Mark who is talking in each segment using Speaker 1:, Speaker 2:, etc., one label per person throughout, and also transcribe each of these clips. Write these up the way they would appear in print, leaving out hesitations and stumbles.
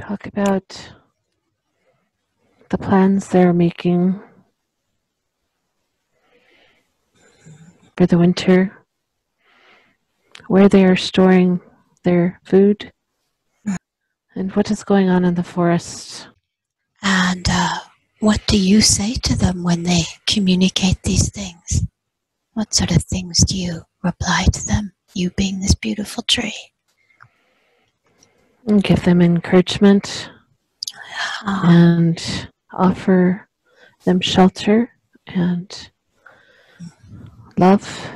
Speaker 1: talk about the plans they're making for the winter, where they are storing their food, and what is going on in the forest.
Speaker 2: And what do you say to them when they communicate these things? What sort of things do you reply to them, you being this beautiful tree?
Speaker 1: And give them encouragement and offer them shelter and love.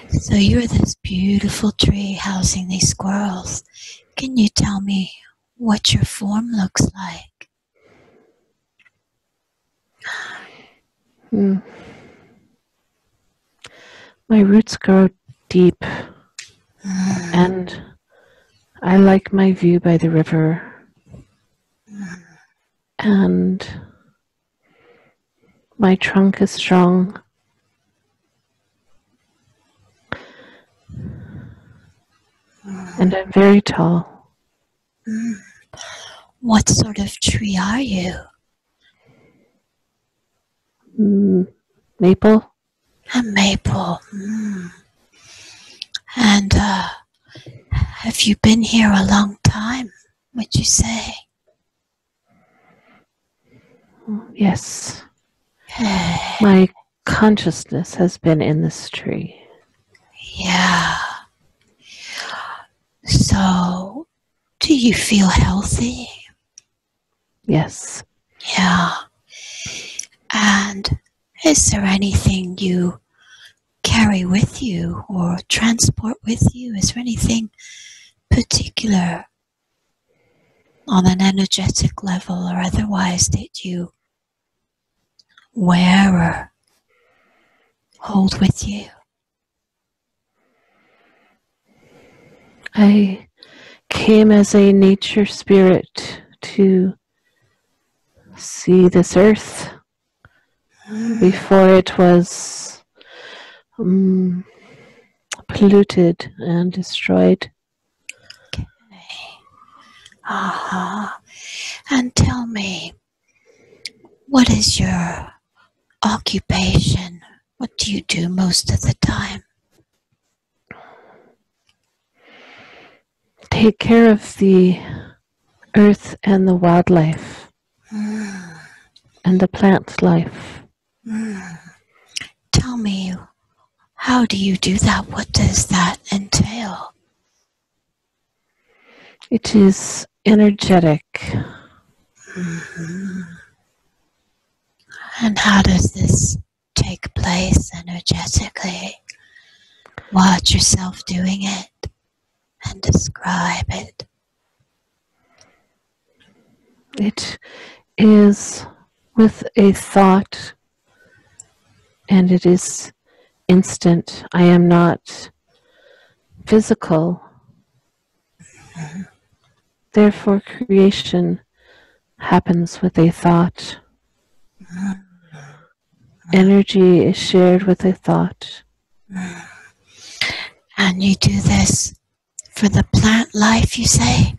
Speaker 2: So you're this beautiful tree housing these squirrels. Can you tell me what your form looks like?
Speaker 1: My roots grow deep, and I like my view by the river, and my trunk is strong, and I'm very tall.
Speaker 2: What sort of tree are you?
Speaker 1: Maple.
Speaker 2: A maple. And have you been here a long time, would you say?
Speaker 1: Yes. My consciousness has been in this tree.
Speaker 2: Yeah. So, do you feel healthy?
Speaker 1: Yes.
Speaker 2: Yeah. And is there anything you carry with you or transport with you? Is there anything particular on an energetic level or otherwise that you wear or hold with you?
Speaker 1: I came as a nature spirit to see this earth before it was polluted and destroyed.
Speaker 2: Okay. And tell me, what is your occupation? What do you do most of the time?
Speaker 1: Take care of the earth and the wildlife and the plant life.
Speaker 2: Tell me, how do you do that? What does that entail?
Speaker 1: It is energetic.
Speaker 2: And how does this take place energetically? Watch yourself doing it and describe it.
Speaker 1: It is with a thought, and it is instant. I am not physical. Therefore, creation happens with a thought. Energy is shared with a thought.
Speaker 2: And you do this for the plant life, you say?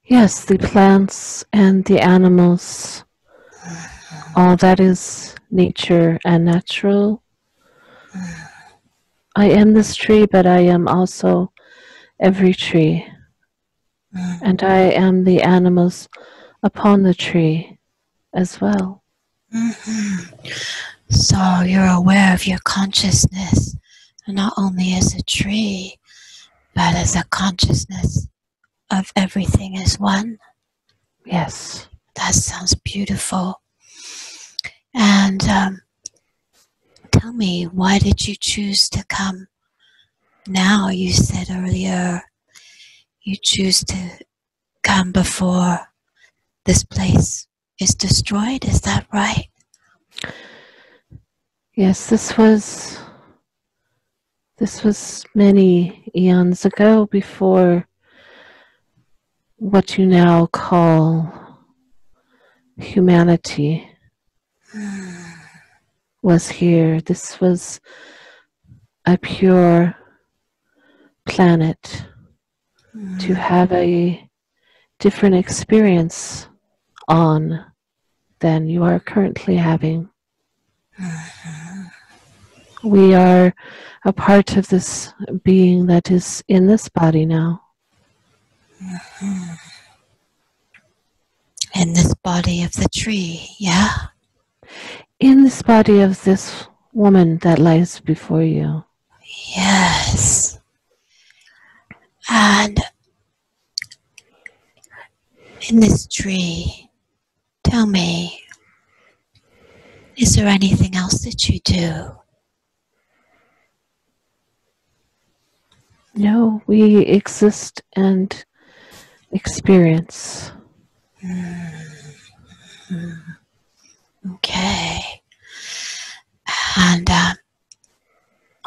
Speaker 1: Yes, the plants and the animals, all that is nature and natural. I am this tree, but I am also every tree. And I am the animals upon the tree as well.
Speaker 2: So you're aware of your consciousness, not only as a tree, but as a consciousness of everything as one.
Speaker 1: Yes.
Speaker 2: That sounds beautiful. And tell me, why did you choose to come now? You said earlier you choose to come before this place is destroyed. Is that right?
Speaker 1: Yes, this was many eons ago, before what you now call humanity was here. This was a pure planet to have a different experience on than you are currently having. We are a part of this being that is in this body now.
Speaker 2: In this body of the tree, yeah?
Speaker 1: In this body of this woman that lies before you.
Speaker 2: Yes. And in this tree, tell me, is there anything else that you do?
Speaker 1: No, we exist and experience.
Speaker 2: Okay. And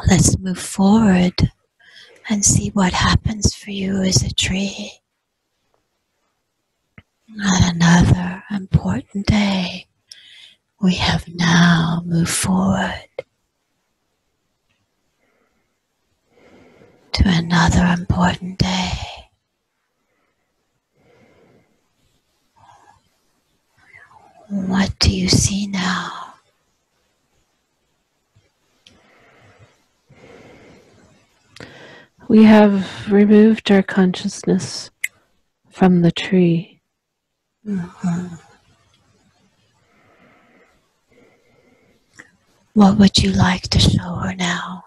Speaker 2: let's move forward and see what happens for you as a tree. On another important day, we have now moved forward to another important day. What do you see now?
Speaker 1: We have removed our consciousness from the tree.
Speaker 2: What would you like to show her now?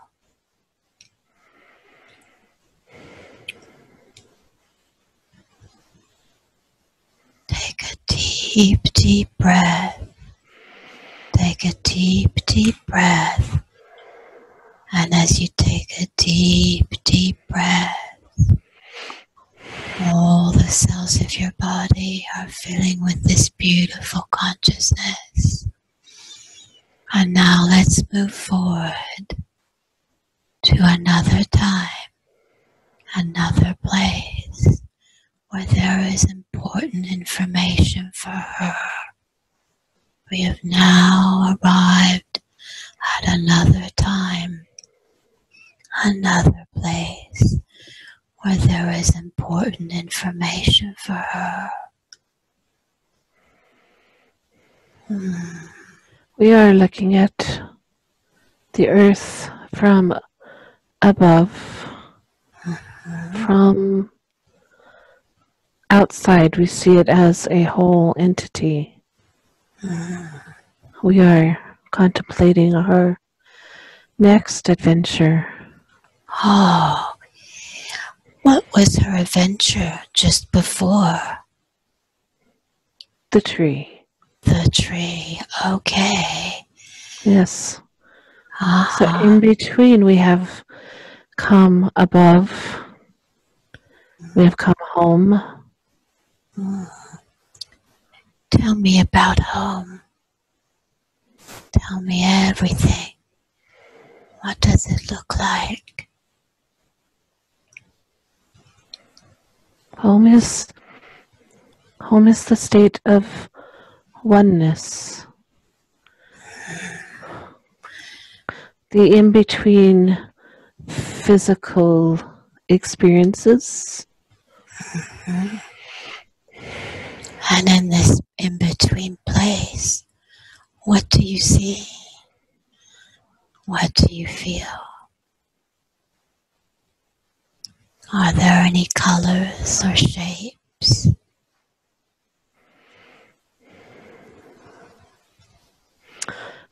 Speaker 2: Take a deep, deep breath. Take a deep, deep breath. And as you take a deep, deep breath, all the cells of your body are filling with this beautiful consciousness. And now let's move forward to another time, another place where there is important information for her. We have now arrived at another time, another place where there is important information for her.
Speaker 1: We are looking at the earth from above, from outside. We see it as a whole entity. We are contemplating our next adventure.
Speaker 2: Oh, what was her adventure just before?
Speaker 1: The tree.
Speaker 2: The tree, okay.
Speaker 1: Yes. So in between we have come above. We have come home.
Speaker 2: Tell me about home. Tell me everything. What does it look like?
Speaker 1: Home is the state of oneness. The in-between physical experiences.
Speaker 2: And in this in-between place, what do you see? What do you feel? Are there any colors or shapes?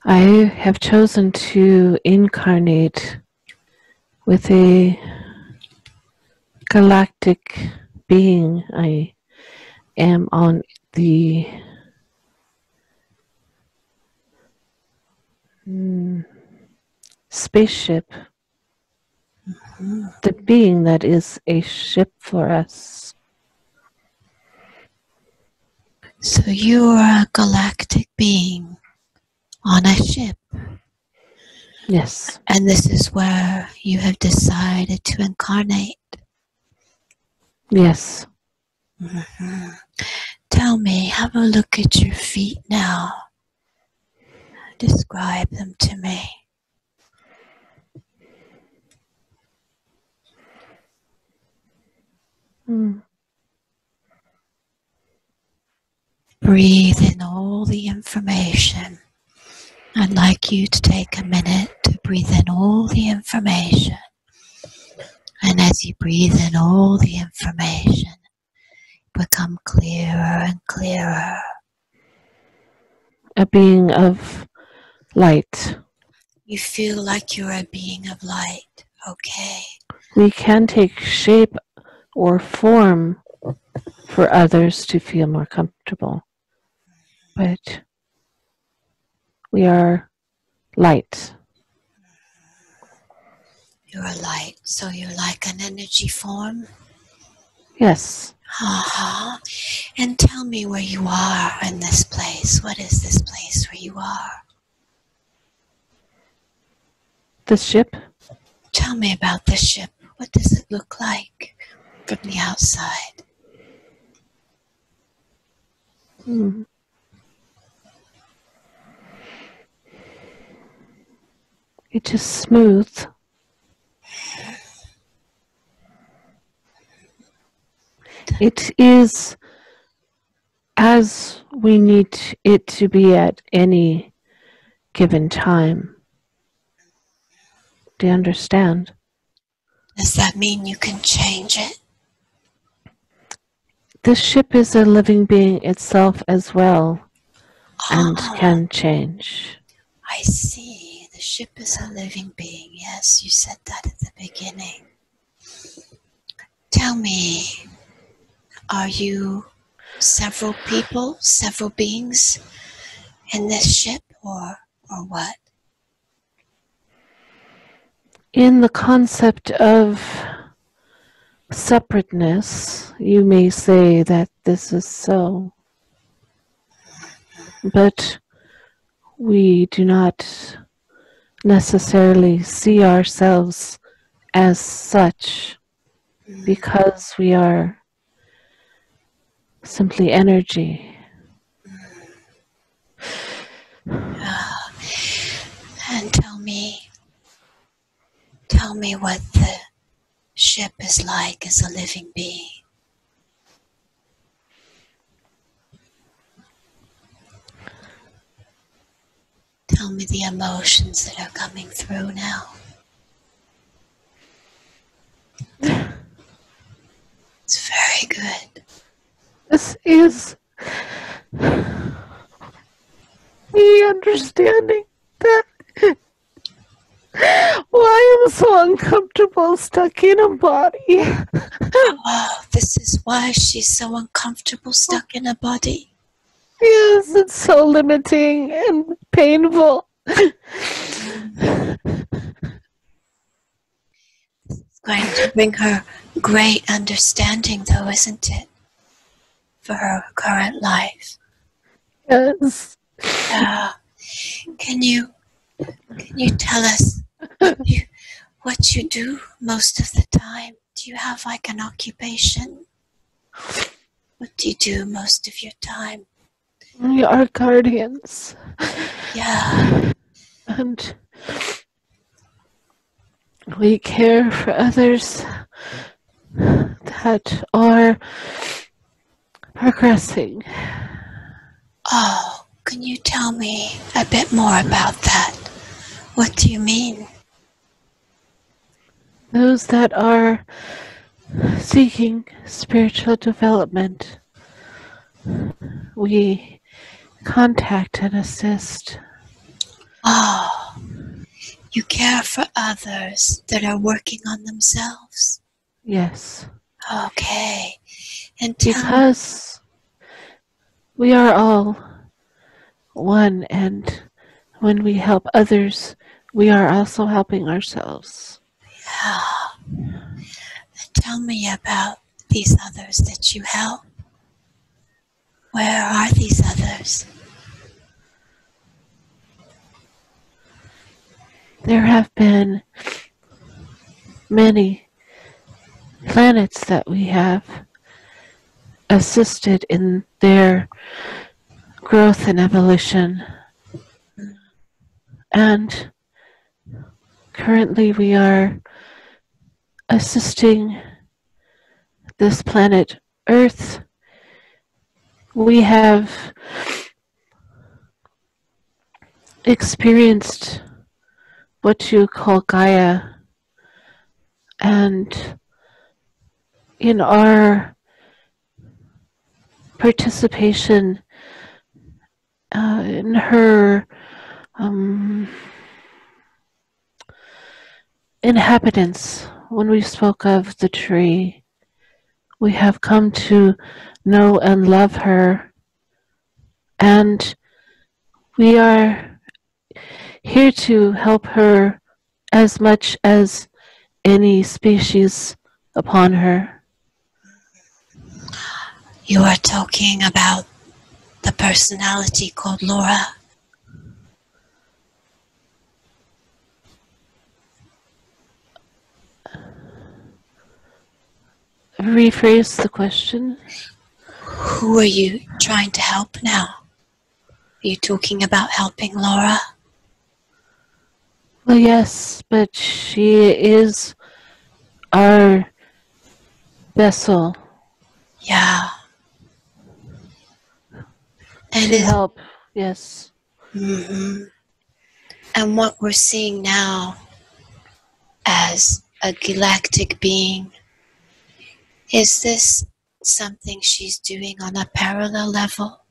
Speaker 1: I have chosen to incarnate with a galactic being. I am on the spaceship, the being that is a ship for us.
Speaker 2: So you are a galactic being on a ship.
Speaker 1: Yes.
Speaker 2: And this is where you have decided to incarnate.
Speaker 1: Yes.
Speaker 2: Tell me, have a look at your feet now. Describe them to me. breathe in all the information. I'd like you to take a minute to breathe in all the information. And as you breathe in all the information, become clearer and clearer.
Speaker 1: A being of light.
Speaker 2: You feel like you're a being of light. Okay.
Speaker 1: We can take shape or form for others to feel more comfortable. But we are light.
Speaker 2: You're a light, so you're like an energy form?
Speaker 1: Yes.
Speaker 2: And tell me where you are in this place. What is this place where you are?
Speaker 1: The ship?
Speaker 2: Tell me about this ship. What does it look like from the outside?
Speaker 1: It is smooth. It is as we need it to be at any given time. Do you understand?
Speaker 2: Does that mean you can change it?
Speaker 1: This ship is a living being itself as well and can change.
Speaker 2: I see. The ship is a living being. Yes, you said that at the beginning. Tell me, are you several people, several beings in this ship, or what?
Speaker 1: In the concept of separateness, you may say that this is so, but we do not necessarily see ourselves as such because we are simply energy.
Speaker 2: And tell me what the ship is like as a living being. Tell me the emotions that are coming through now. It's very good.
Speaker 1: This is me understanding that why I'm so uncomfortable stuck in a body.
Speaker 2: Oh, this is why she's so uncomfortable stuck in a body.
Speaker 1: Yes, it's so limiting and painful.
Speaker 2: It's going to bring her great understanding, though, isn't it? For her current life.
Speaker 1: Yes.
Speaker 2: Can you tell us what you do most of the time? Do you have like an occupation? What do you do most of your time?
Speaker 1: We are guardians.
Speaker 2: Yeah.
Speaker 1: And we care for others that are progressing.
Speaker 2: Oh, can you tell me a bit more about that? What do you mean?
Speaker 1: Those that are seeking spiritual development, we contact and assist.
Speaker 2: Oh, you care for others that are working on themselves?
Speaker 1: Yes.
Speaker 2: Okay. And
Speaker 1: because we are all one, and when we help others, we are also helping ourselves.
Speaker 2: Yeah. Tell me about these others that you help. Where are these others?
Speaker 1: There have been many planets that we have assisted in their growth and evolution. And currently we are assisting this planet Earth We have experienced what you call Gaia, and in our participation in her um, inhabitants, when we spoke of the tree, we have come to know and love her, and we are here to help her as much as any species upon her.
Speaker 2: You are talking about the personality called Laura.
Speaker 1: Rephrase the question.
Speaker 2: Who are you trying to help now? Are you talking about helping Laura?
Speaker 1: Well, yes, but she is our vessel.
Speaker 2: Yeah. And
Speaker 1: to help, yes.
Speaker 2: Mm-hmm. And what we're seeing now as a galactic being, is this something she's doing on a parallel level?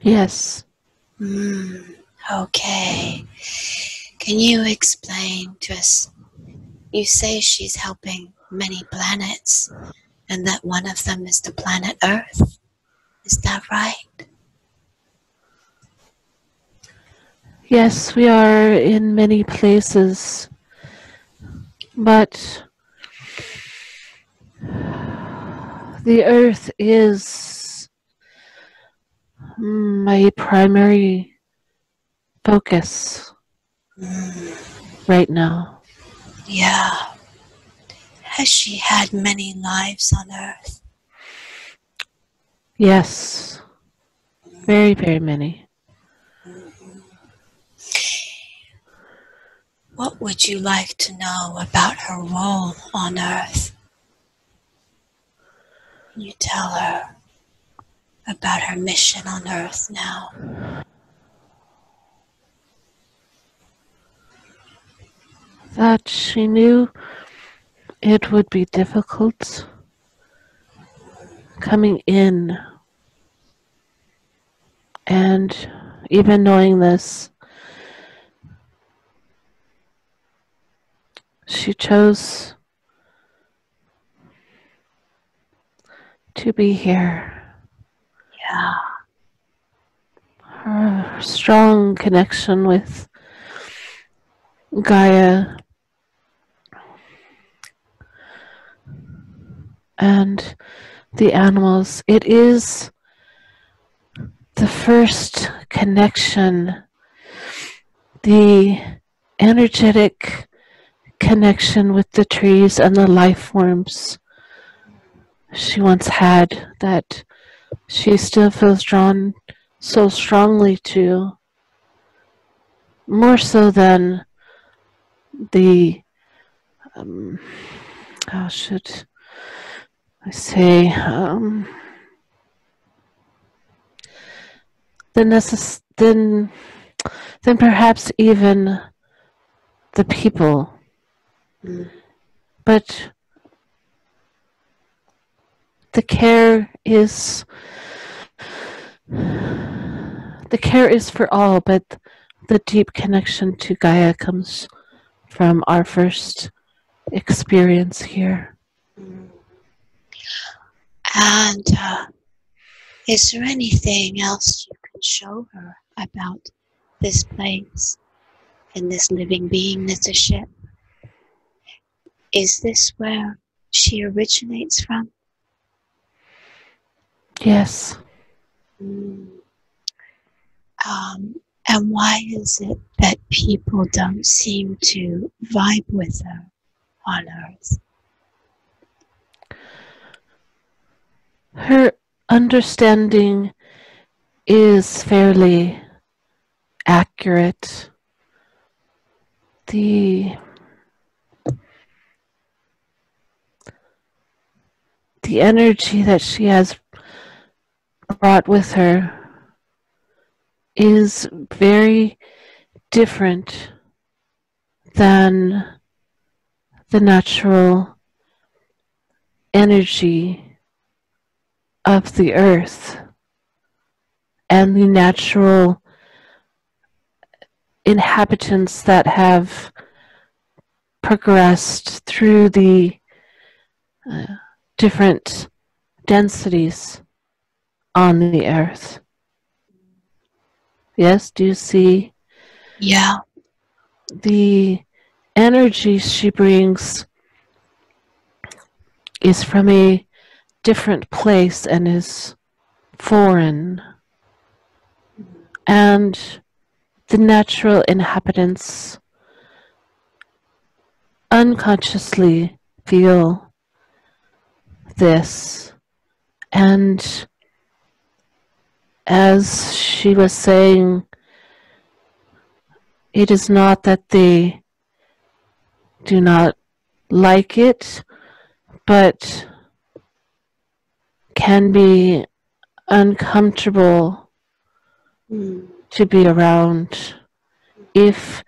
Speaker 1: Yes.
Speaker 2: Okay. Can you explain to us? You say she's helping many planets, and that one of them is the planet Earth. Is that right?
Speaker 1: Yes, we are in many places, but the Earth is my primary focus right now.
Speaker 2: Yeah. Has she had many lives on Earth?
Speaker 1: Yes. Very, very many.
Speaker 2: What would you like to know about her role on Earth? Can you tell her about her mission on Earth now?
Speaker 1: That she knew it would be difficult coming in, and even knowing this, she chose to be here.
Speaker 2: Yeah.
Speaker 1: Her strong connection with Gaia and the animals. It is the first connection, the energetic connection with the trees and the life forms she once had that she still feels drawn so strongly to, more so than the how should I say than perhaps even the people. But the care is for all, but the deep connection to Gaia comes from our first experience here.
Speaker 2: And is there anything else you can show her about this place and this living being that's a ship? Is this where she originates from?
Speaker 1: Yes.
Speaker 2: And why is it that people don't seem to vibe with her on Earth?
Speaker 1: Her understanding is fairly accurate. The energy that she has brought with her is very different than the natural energy of the earth and the natural inhabitants that have progressed through the different densities on the earth. Yes, do you see?
Speaker 2: Yeah.
Speaker 1: The energy she brings is from a different place and is foreign. And the natural inhabitants unconsciously feel this. And as she was saying, it is not that they do not like it, but can be uncomfortable to be around if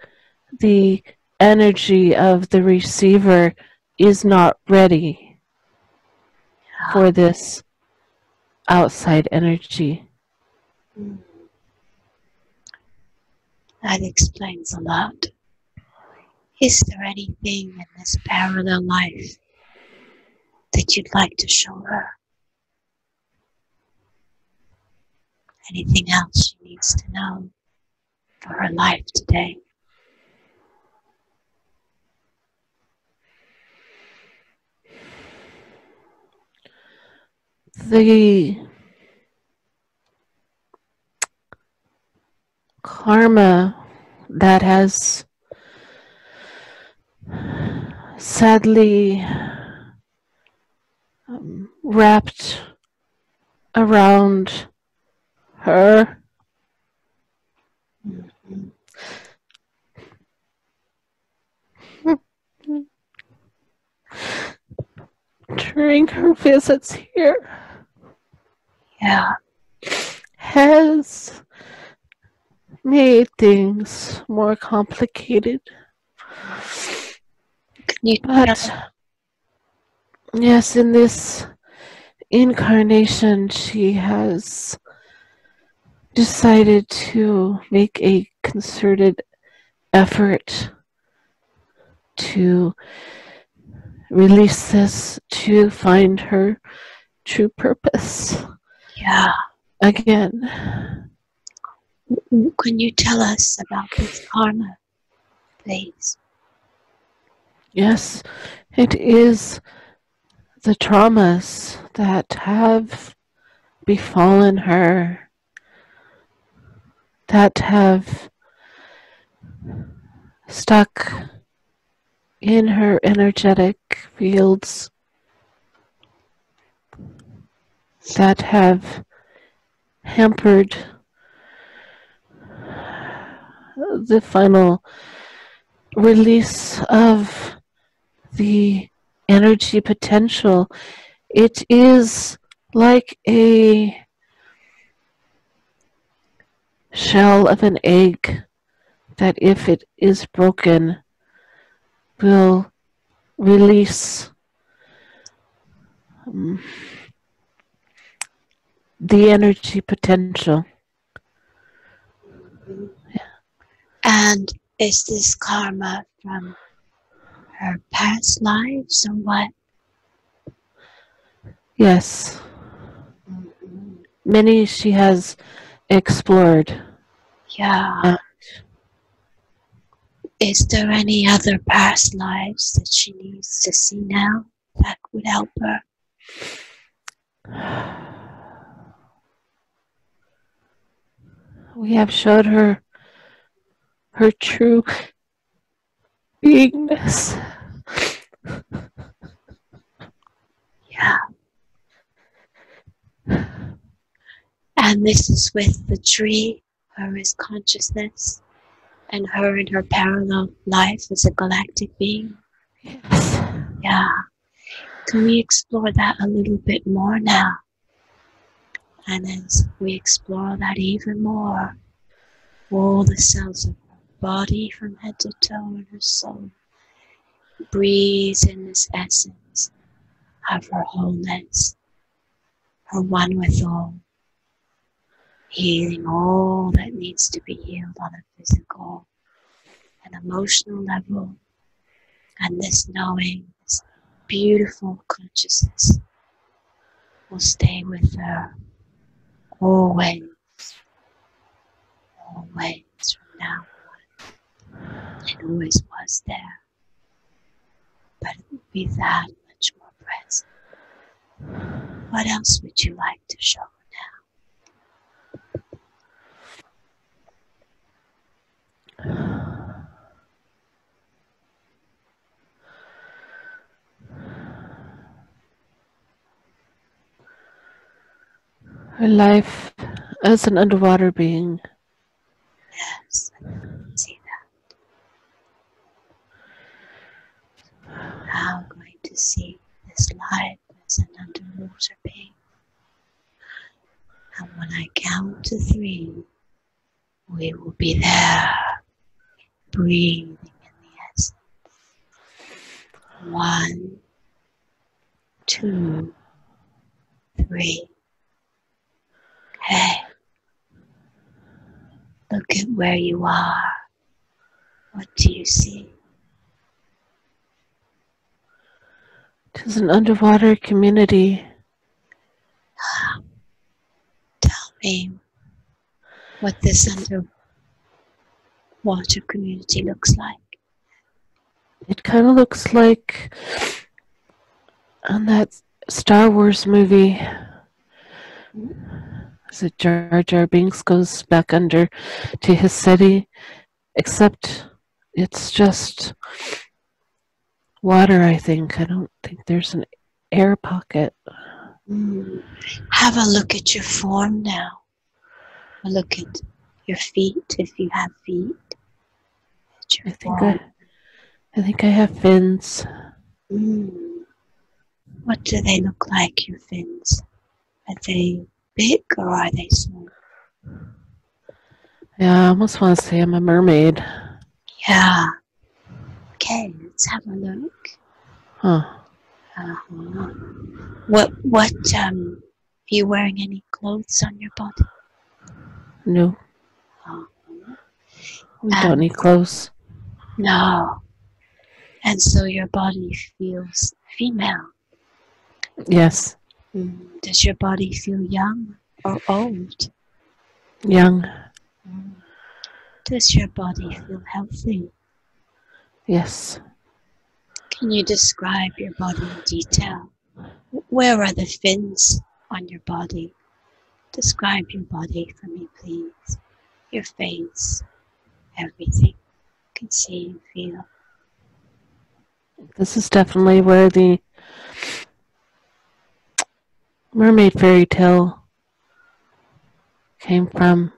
Speaker 1: the energy of the receiver is not ready for this outside energy.
Speaker 2: That explains a lot. Is there anything in this parallel life that you'd like to show her? Anything else she needs to know for her life today?
Speaker 1: The karma that has sadly wrapped around her during her visits here has made things more complicated. But yes, in this incarnation, she has decided to make a concerted effort to release this, to find her true purpose. Again.
Speaker 2: Can you tell us about this karma, please?
Speaker 1: Yes, it is the traumas that have befallen her, that have stuck in her energetic fields, that have hampered the final release of the energy potential. It is like a shell of an egg that, if it is broken, will release the energy potential.
Speaker 2: And is this karma from her past lives or what?
Speaker 1: Yes. Many she has explored.
Speaker 2: Is there any other past lives that she needs to see now that would help her?
Speaker 1: We have showed her her true beingness.
Speaker 2: And this is with the tree, her as consciousness, and her in her parallel life as a galactic being.
Speaker 1: Yes.
Speaker 2: Can we explore that a little bit more now? And as we explore that even more, all the cells of her body from head to toe and her soul breathes in this essence of her wholeness, her one with all, healing all that needs to be healed on a physical and emotional level. And this knowing, this beautiful consciousness will stay with her always, always from now on. It always was there, but it will be that much more present. What else would you like to show now?
Speaker 1: Her life as an underwater being.
Speaker 2: Yes, I can see that. Now I'm going to see this life as an underwater being. And when I count to 3, we will be there, breathing in the essence. 1, 2, 3. Okay. Look at where you are. What do you see?
Speaker 1: It is an underwater community.
Speaker 2: Tell me what this underwater community looks like.
Speaker 1: It kind of looks like on that Star Wars movie. As it Jar Jar Binks goes back under to his city, except it's just water, I think. I don't think there's an air pocket.
Speaker 2: Have a look at your form now. A look at your feet, if you have feet. At your
Speaker 1: I think I have fins.
Speaker 2: What do they look like, your fins? Are they big or are they small?
Speaker 1: Yeah, I almost want to say I'm a mermaid.
Speaker 2: Yeah. Okay, let's have a look.
Speaker 1: Huh.
Speaker 2: Are you wearing any clothes on your body?
Speaker 1: No. We don't need clothes.
Speaker 2: No. And so your body feels female.
Speaker 1: Yes.
Speaker 2: Does your body feel young or old?
Speaker 1: Young.
Speaker 2: Does your body feel healthy?
Speaker 1: Yes.
Speaker 2: Can you describe your body in detail? Where are the fins on your body? Describe your body for me, please. Your face, everything you can see and feel.
Speaker 1: This is definitely where the mermaid fairy tale came from.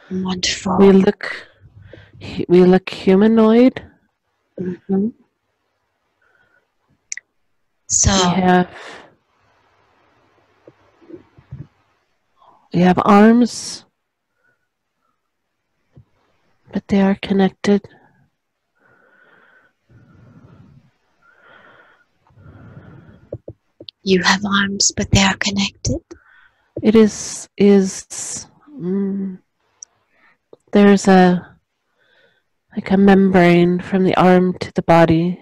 Speaker 2: Wonderful.
Speaker 1: We look humanoid.
Speaker 2: So
Speaker 1: we have arms, but they are connected.
Speaker 2: You have arms, but they are connected.
Speaker 1: It is there's a membrane from the arm to the body.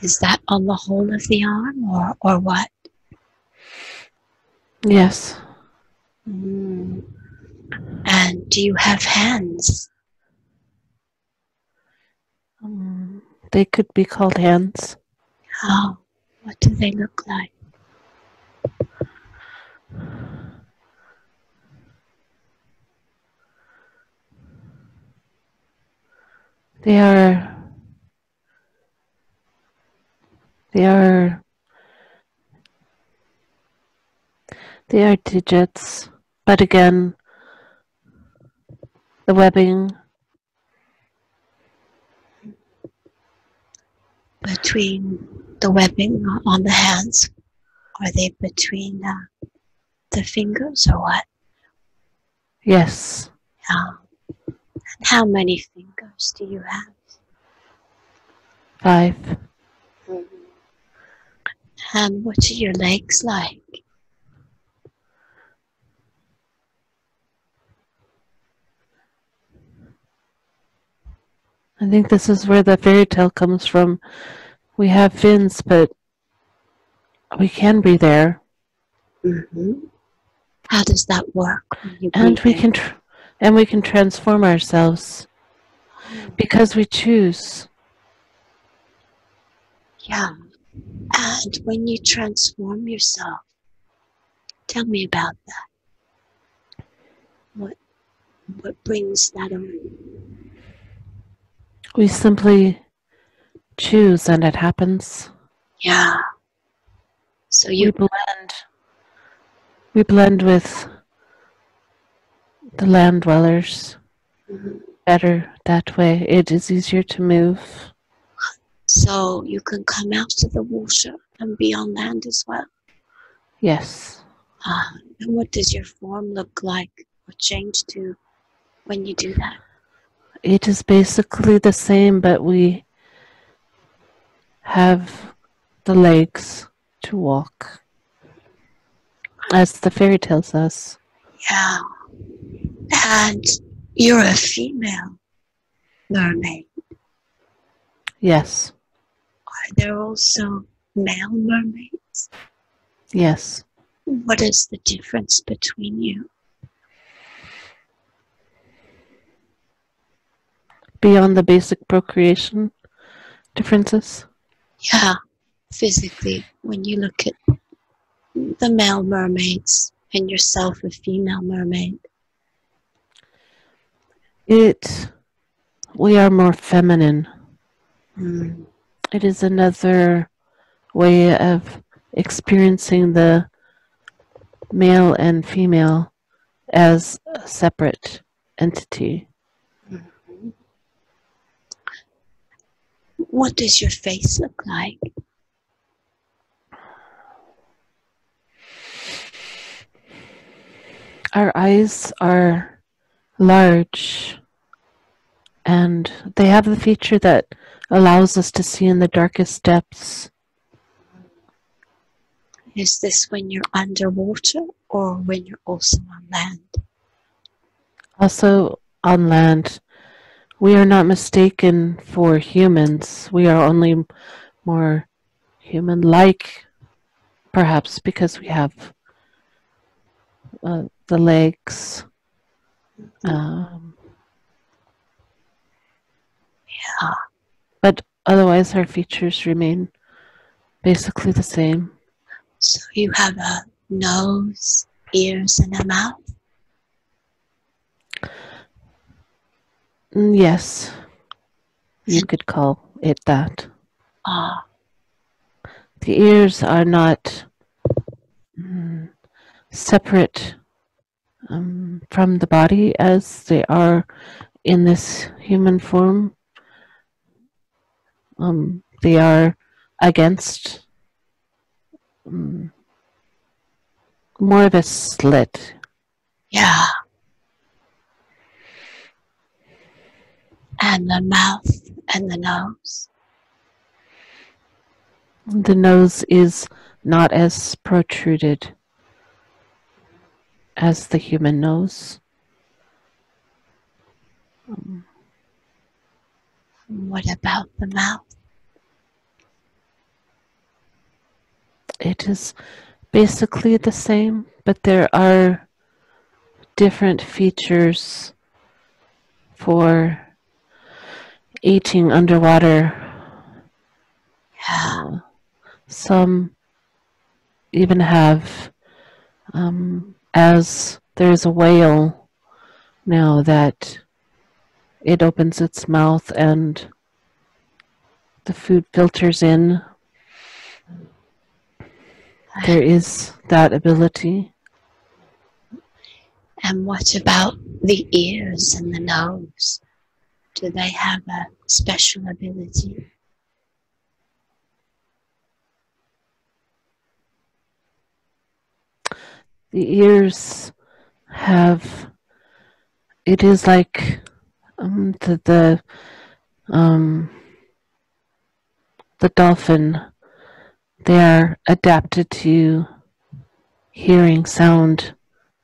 Speaker 2: Is that on the whole of the arm or what?
Speaker 1: Yes.
Speaker 2: And do you have hands?
Speaker 1: They could be called hands.
Speaker 2: Oh, what do they look like?
Speaker 1: They are digits, but again, the webbing.
Speaker 2: Between the webbing on the hands Are they between the fingers or what?
Speaker 1: Yes.
Speaker 2: And how many fingers do you have?
Speaker 1: 5.
Speaker 2: And what are your legs like?
Speaker 1: I think this is where the fairy tale comes from. We have fins, but we can breathe air.
Speaker 2: How does that work when you
Speaker 1: And we
Speaker 2: breathe in?
Speaker 1: we can transform ourselves because we choose.
Speaker 2: Yeah. And when you transform yourself, tell me about that. What brings that on?
Speaker 1: We simply choose and it happens.
Speaker 2: Yeah. So you
Speaker 1: we blend with the land dwellers better that way. It is easier to move.
Speaker 2: So you can come out of the water and be on land as well.
Speaker 1: Yes.
Speaker 2: And what does your form look like or change to when you do that?
Speaker 1: It is basically the same, but we have the legs to walk, as the fairy tale says.
Speaker 2: Yeah. And you're a female mermaid.
Speaker 1: Yes.
Speaker 2: Are there also male mermaids?
Speaker 1: Yes.
Speaker 2: What is the difference between you?
Speaker 1: Beyond the basic procreation differences?
Speaker 2: Yeah, physically, when you look at the male mermaids and yourself a female mermaid.
Speaker 1: We are more feminine. It is another way of experiencing the male and female as a separate entity.
Speaker 2: What does your face look like?
Speaker 1: Our eyes are large and they have the feature that allows us to see in the darkest depths.
Speaker 2: Is this when you're underwater or when you're also on land?
Speaker 1: Also on land, we are not mistaken for humans. We are only more human-like, perhaps because we have the legs.
Speaker 2: Yeah.
Speaker 1: But otherwise our features remain basically the same.
Speaker 2: So you have a nose, ears, and a mouth?
Speaker 1: Yes, you could call it that. The ears are not separate from the body as they are in this human form. They are against more of a slit.
Speaker 2: Yeah. And the mouth and the nose?
Speaker 1: The nose is not as protruded as the human nose.
Speaker 2: What about the mouth?
Speaker 1: It is basically the same, but there are different features for eating underwater.
Speaker 2: Yeah.
Speaker 1: Some even have, as there's a whale now that it opens its mouth and the food filters in. There is that ability.
Speaker 2: And what about the ears and the nose? Do they have a special ability?
Speaker 1: The ears have, it is like um, the dolphin. They are adapted to hearing sound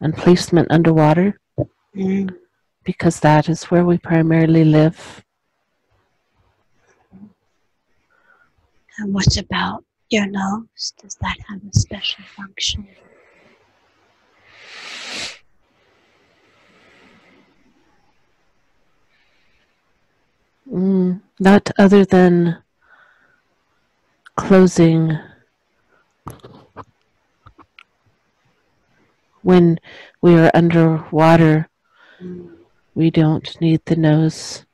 Speaker 1: and placement underwater
Speaker 2: Mm.
Speaker 1: because that is where we primarily live.
Speaker 2: And what about your nose? Does that have a special function?
Speaker 1: Not other than closing when we are underwater.
Speaker 2: Mm.
Speaker 1: We don't need the nose.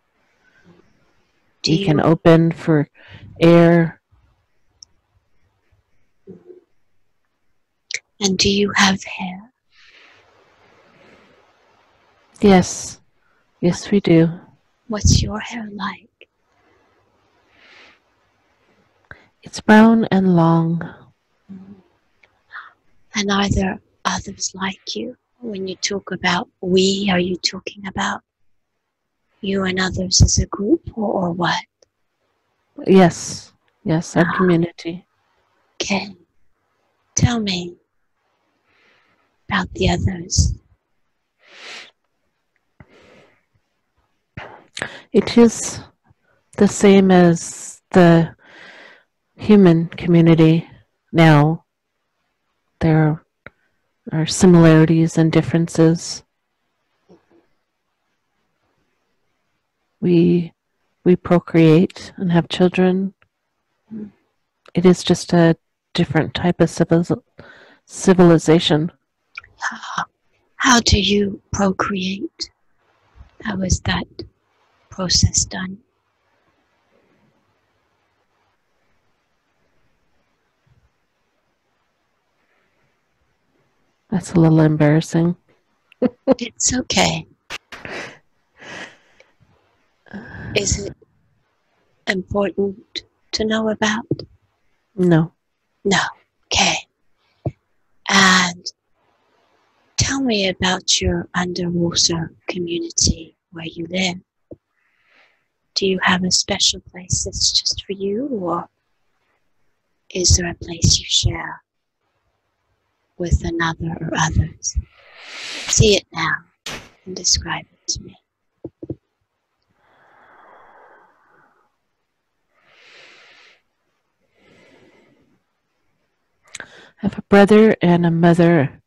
Speaker 2: Do
Speaker 1: We can
Speaker 2: you
Speaker 1: open for air.
Speaker 2: and do you have hair?
Speaker 1: Yes, yes, we do.
Speaker 2: What's your hair like?
Speaker 1: It's brown and long.
Speaker 2: And are there others like you? When you talk about we, are you talking about you and others as a group or what?
Speaker 1: Yes, yes, our community.
Speaker 2: Okay. Tell me about the others.
Speaker 1: It is the same as the human community now. There are similarities and differences. We procreate and have children. It is just a different type of civilization.
Speaker 2: How do you procreate? How is that process done?
Speaker 1: That's a little embarrassing.
Speaker 2: It's okay. Is it important to know about?
Speaker 1: No.
Speaker 2: No. Okay. And tell me about your underwater community where you live. Do you have a special place that's just for you, or is there a place you share with another or others? See it now and describe it to me.
Speaker 1: I have a brother and a mother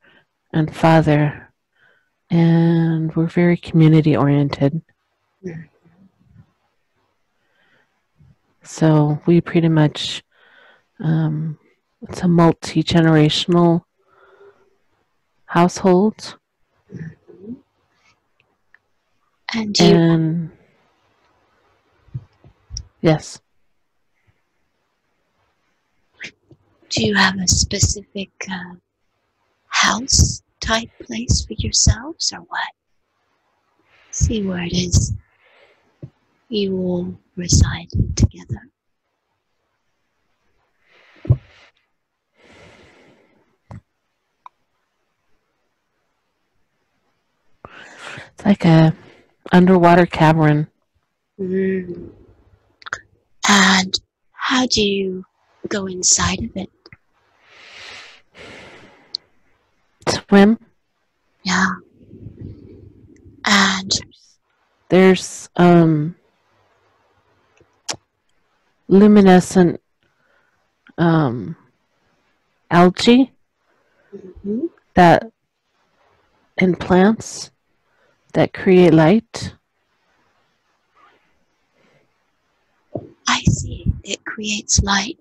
Speaker 1: and father, and we're very community oriented. So we pretty much, it's a multi-generational household.
Speaker 2: And
Speaker 1: yes.
Speaker 2: Do you have a specific house type place for yourselves or what? See where it is you all reside together.
Speaker 1: It's like a underwater cavern.
Speaker 2: Mm. And how do you go inside of it?
Speaker 1: Swim.
Speaker 2: Yeah. And
Speaker 1: there's luminescent algae that in plants that create light.
Speaker 2: I see. It creates light.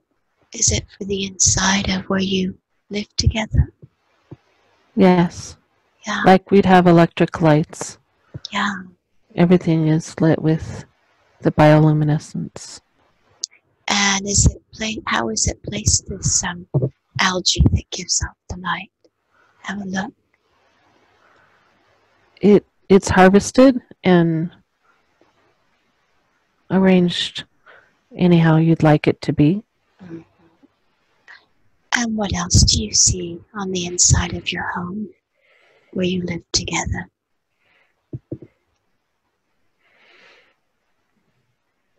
Speaker 2: Is it for the inside of where you live together?
Speaker 1: Yes.
Speaker 2: Yeah.
Speaker 1: Like we'd have electric lights.
Speaker 2: Yeah.
Speaker 1: Everything is lit with the bioluminescence.
Speaker 2: And how is it placed, this algae that gives off the light? Have a look.
Speaker 1: It's harvested and arranged anyhow you'd like it to be.
Speaker 2: And what else do you see on the inside of your home? where you live together?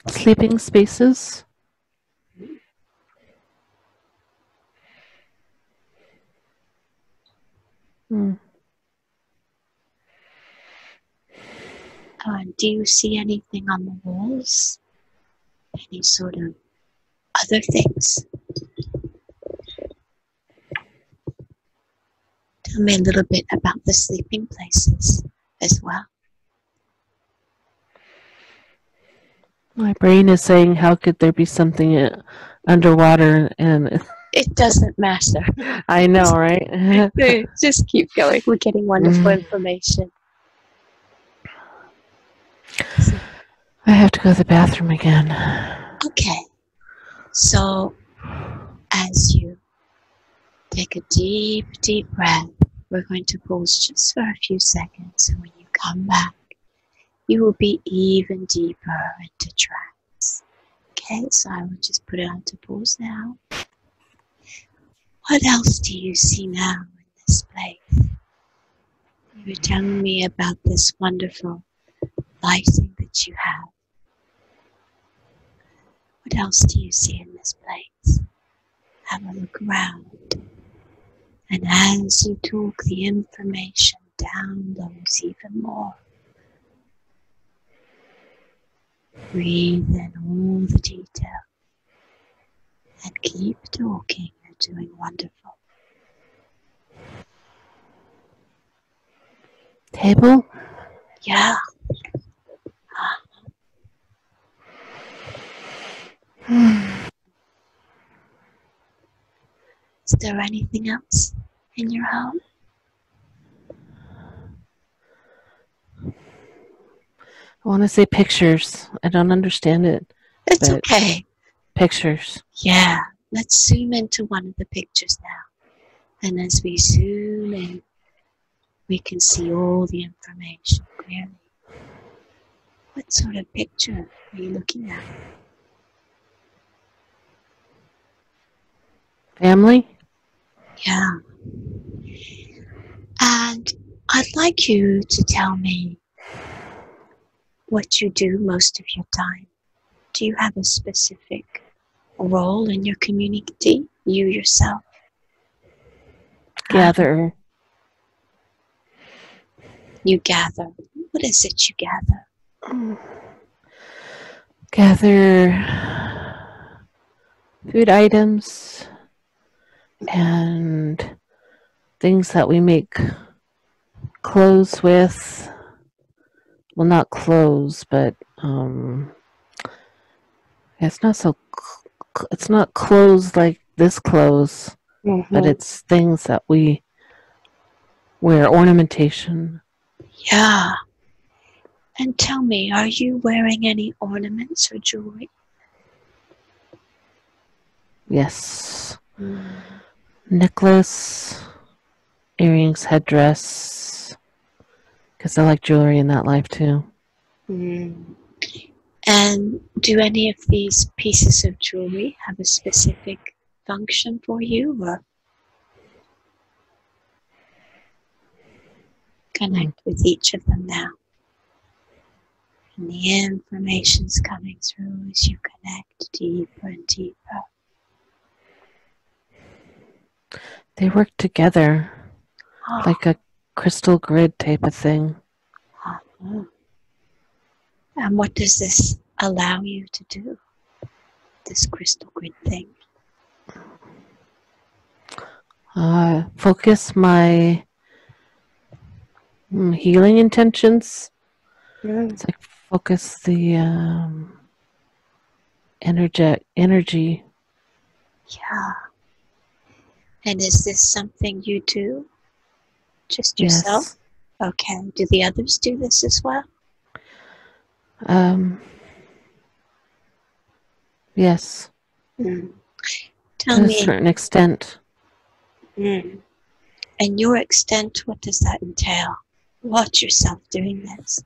Speaker 1: Sleeping spaces.
Speaker 2: Do you see anything on the walls? Any sort of other things? Tell me a little bit about the sleeping places as well.
Speaker 1: My brain is saying, how could there be something underwater? And
Speaker 2: It doesn't matter.
Speaker 1: I know, right?
Speaker 2: Just keep going. We're getting wonderful information.
Speaker 1: I have to go to the bathroom again.
Speaker 2: Okay. So, as you take a deep, deep breath, we're going to pause just for a few seconds. And when you come back, you will be even deeper into trance. Okay, so I will just put it on to pause now. What else do you see now in this place? You were telling me about this wonderful lighting that you have. What else do you see in this place? Have a look around. And as you talk, the information downloads even more. Breathe in all the detail. And keep talking. You're doing wonderful.
Speaker 1: Table?
Speaker 2: Yeah. Is there anything else in your home?
Speaker 1: I want to say pictures. I don't understand it.
Speaker 2: It's okay.
Speaker 1: Pictures.
Speaker 2: Yeah. Let's zoom into one of the pictures now. And as we zoom in, we can see all the information clearly. What sort of picture are you looking at?
Speaker 1: Family?
Speaker 2: Yeah. And I'd like you to tell me what you do most of your time. Do you have a specific role in your community, you yourself?
Speaker 1: Gather.
Speaker 2: You gather. What is it you gather?
Speaker 1: Gather food items and things that we make clothes with. Well, not clothes, but it's not so. It's not clothes like this clothes, but it's things that we wear, ornamentation.
Speaker 2: Yeah. And tell me, are you wearing any ornaments or jewelry?
Speaker 1: Yes. Necklace, earrings, headdress. Because I like jewelry in that life too.
Speaker 2: And do any of these pieces of jewelry have a specific function for you, or connect with each of them now? And the information's coming through as you connect deeper and deeper.
Speaker 1: They work together like a crystal grid type of thing.
Speaker 2: And what does this allow you to do, this crystal grid thing?
Speaker 1: Focus my healing intentions. It's like focus the energy.
Speaker 2: Yeah. And is this something you do? Just yourself?
Speaker 1: Yes.
Speaker 2: Okay. Do the others do this as well?
Speaker 1: Yes.
Speaker 2: Tell
Speaker 1: to
Speaker 2: me.
Speaker 1: a certain extent.
Speaker 2: And your extent, what does that entail? Watch yourself doing this.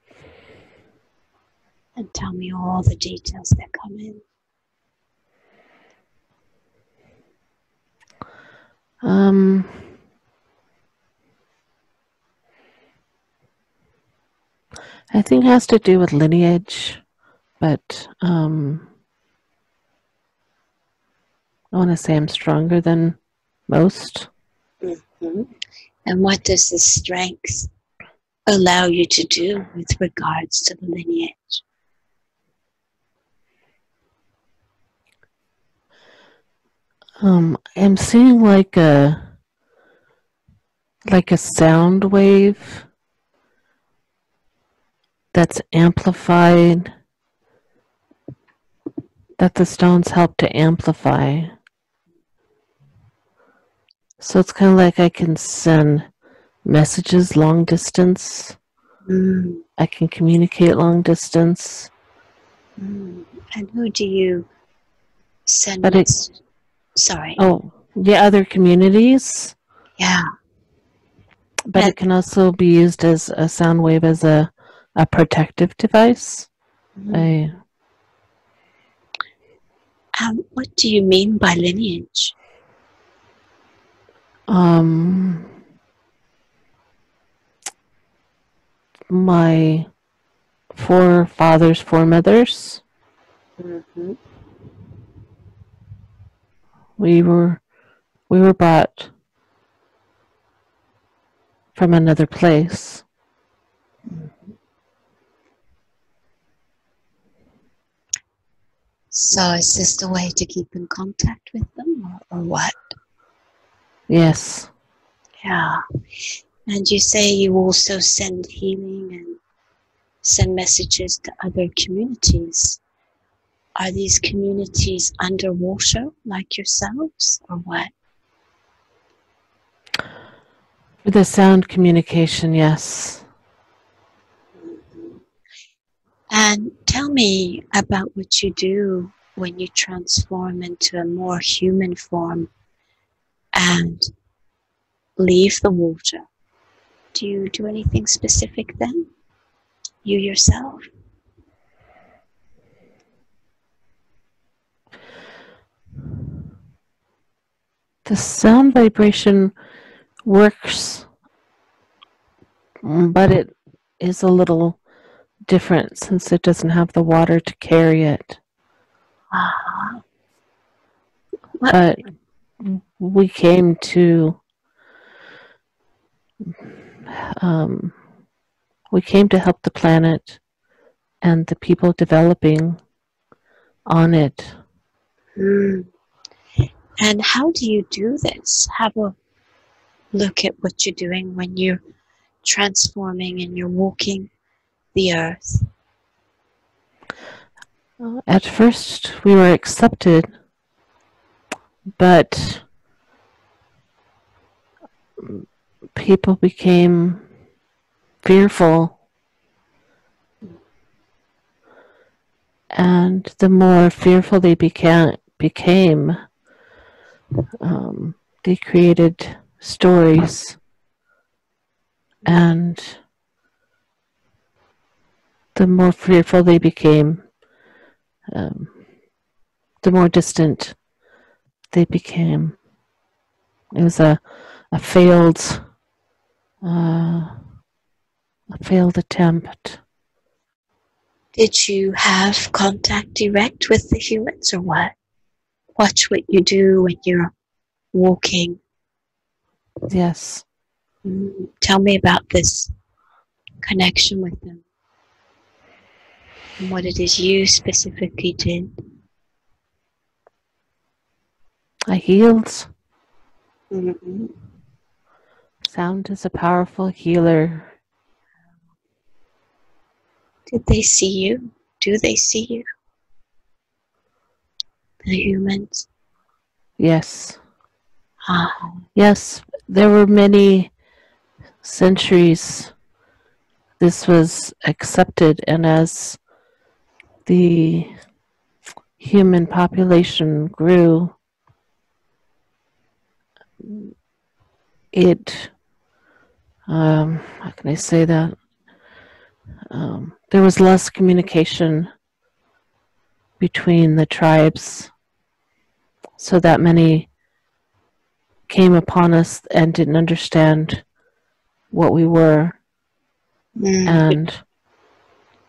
Speaker 2: And tell me all the details that come in.
Speaker 1: I think it has to do with lineage, but I want to say I'm stronger than most.
Speaker 2: Mm-hmm. And what does the strength allow you to do with regards to the lineage?
Speaker 1: I'm seeing like a sound wave that's amplified, that the stones help to amplify. So it's kind of like I can send messages long distance. I can communicate long distance.
Speaker 2: And who do you send
Speaker 1: But
Speaker 2: messages? Sorry.
Speaker 1: Oh, yeah, other communities.
Speaker 2: Yeah.
Speaker 1: But it can also be used as a sound wave as a protective device.
Speaker 2: What do you mean by lineage?
Speaker 1: My forefathers, foremothers.
Speaker 2: Mm-hmm.
Speaker 1: We were brought from another place.
Speaker 2: So is this the way to keep in contact with them, or what?
Speaker 1: Yes.
Speaker 2: Yeah. And you say you also send healing and send messages to other communities. Are these communities underwater like yourselves, or what?
Speaker 1: For the sound communication, yes.
Speaker 2: And tell me about what you do when you transform into a more human form and leave the water. Do you do anything specific then? You yourself?
Speaker 1: The sound vibration works, but it is a little different since it doesn't have the water to carry it. But we came to help the planet and the people developing on it.
Speaker 2: And how do you do this? Have a look at what you're doing when you're transforming and you're walking the earth.
Speaker 1: At first, we were accepted, but people became fearful. And the more fearful they became, they created stories, and the more fearful they became, the more distant they became. It was a failed attempt.
Speaker 2: Did you have contact direct with the humans, or what? Watch what you do when you're walking.
Speaker 1: Yes.
Speaker 2: Tell me about this connection with them and what it is you specifically did.
Speaker 1: I healed.
Speaker 2: Mm-hmm.
Speaker 1: Sound is a powerful healer.
Speaker 2: Did they see you? Do they see you? The humans?
Speaker 1: Yes. Yes, there were many centuries this was accepted, and as the human population grew, how can I say that? There was less communication between the tribes, so that many came upon us and didn't understand what we were. And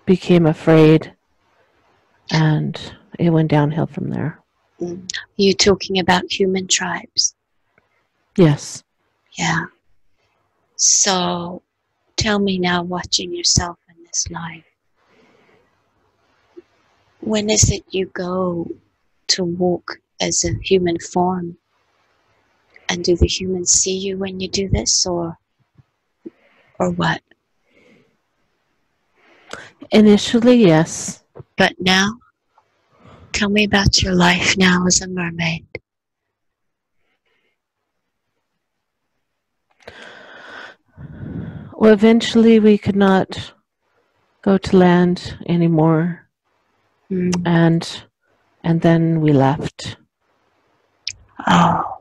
Speaker 1: became afraid, and it went downhill from there.
Speaker 2: You're talking about human tribes.
Speaker 1: Yes.
Speaker 2: Yeah. So tell me now, watching yourself in this life, when is it you go to walk as a human form? And do the humans see you when you do this, or what?
Speaker 1: Initially, yes.
Speaker 2: But now, tell me about your life now as a mermaid.
Speaker 1: Well, eventually we could not go to land anymore, and then we left.
Speaker 2: Oh,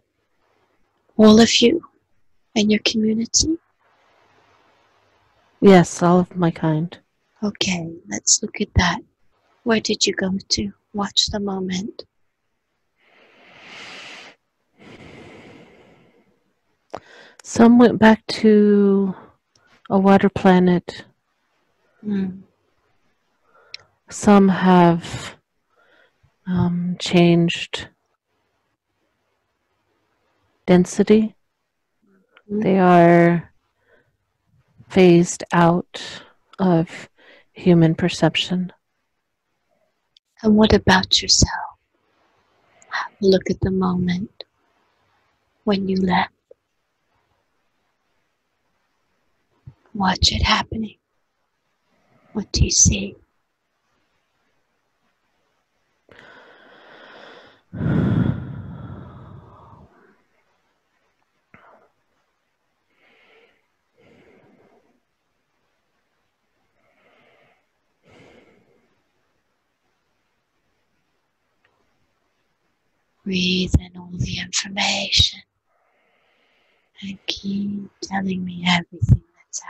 Speaker 2: all of you in your community?
Speaker 1: Yes, all of my kind.
Speaker 2: Okay, let's look at that. Where did you go to? Watch the moment.
Speaker 1: Some went back to a water planet. Some have changed density. They are phased out of human perception.
Speaker 2: And what about yourself? Have a look at the moment when you left. Watch it happening. What do you see? Breathe in all the information and keep telling me everything that's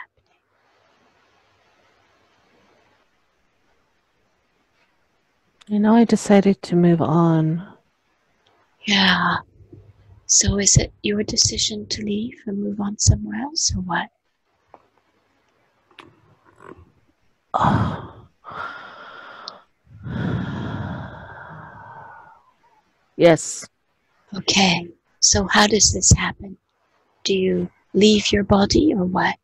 Speaker 2: happening.
Speaker 1: I decided to move on.
Speaker 2: Yeah. So is it your decision to leave and move on somewhere else, or what?
Speaker 1: Oh. Yes.
Speaker 2: Okay. So how does this happen? Do you leave your body or what?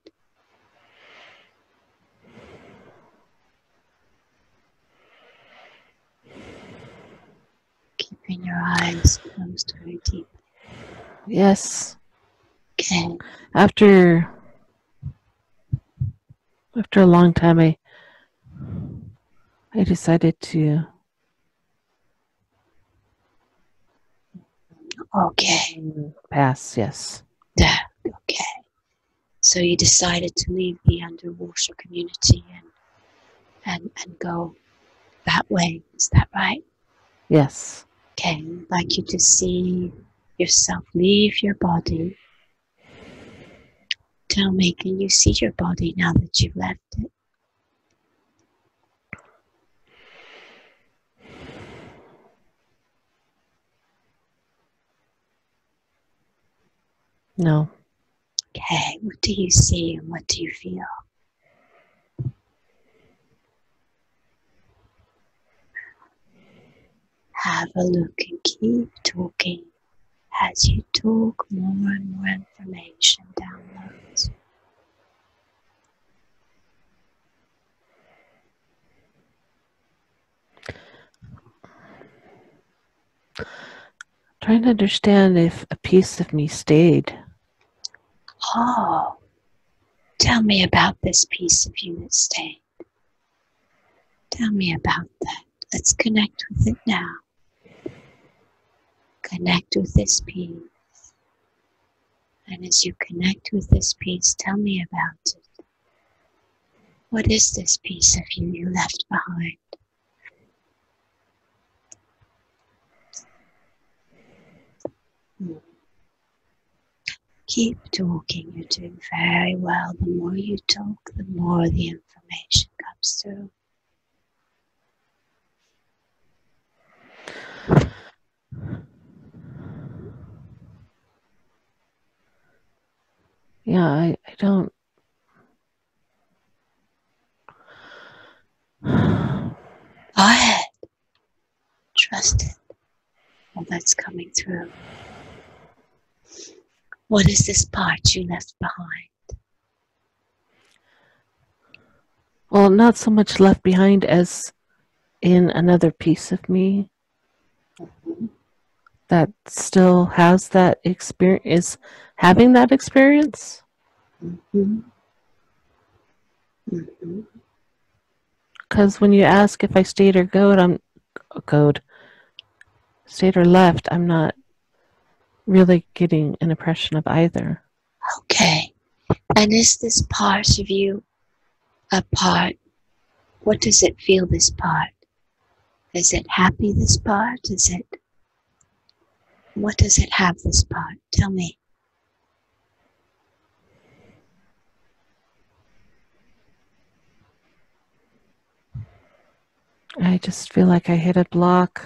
Speaker 2: Keeping your eyes closed very deep.
Speaker 1: Yes.
Speaker 2: Okay.
Speaker 1: After a long time, I decided to
Speaker 2: Okay.
Speaker 1: pass. Yes.
Speaker 2: Yeah. Okay. So you decided to leave the underwater community and go that way. Is that right?
Speaker 1: Yes.
Speaker 2: Okay. I'd like you to see yourself leave your body. Tell me, can you see your body now that you've left it?
Speaker 1: No.
Speaker 2: Okay. What do you see and what do you feel? Have a look and keep talking. As you talk, more and more information downloads.
Speaker 1: Trying to understand if a piece of me stayed.
Speaker 2: Oh, tell me about this piece of you that stayed. Tell me about that. Let's connect with it now. Connect with this piece. And as you connect with this piece, tell me about it. What is this piece of you left behind? Keep talking. You're doing very well. The more you talk, the more the information comes through.
Speaker 1: Yeah, I don't.
Speaker 2: that's coming through. What is this part you left behind?
Speaker 1: Well, not so much left behind as in another piece of me that still has that experience, is having that experience.
Speaker 2: Mm-hmm. Mm-hmm.
Speaker 1: Because when you ask if I stayed or stayed or left, I'm not really getting an impression of either.
Speaker 2: Okay. And is this part of you a part? What does it feel, this part? Is it happy, this part? What does it have, this part? Tell me.
Speaker 1: I just feel like I hit a block.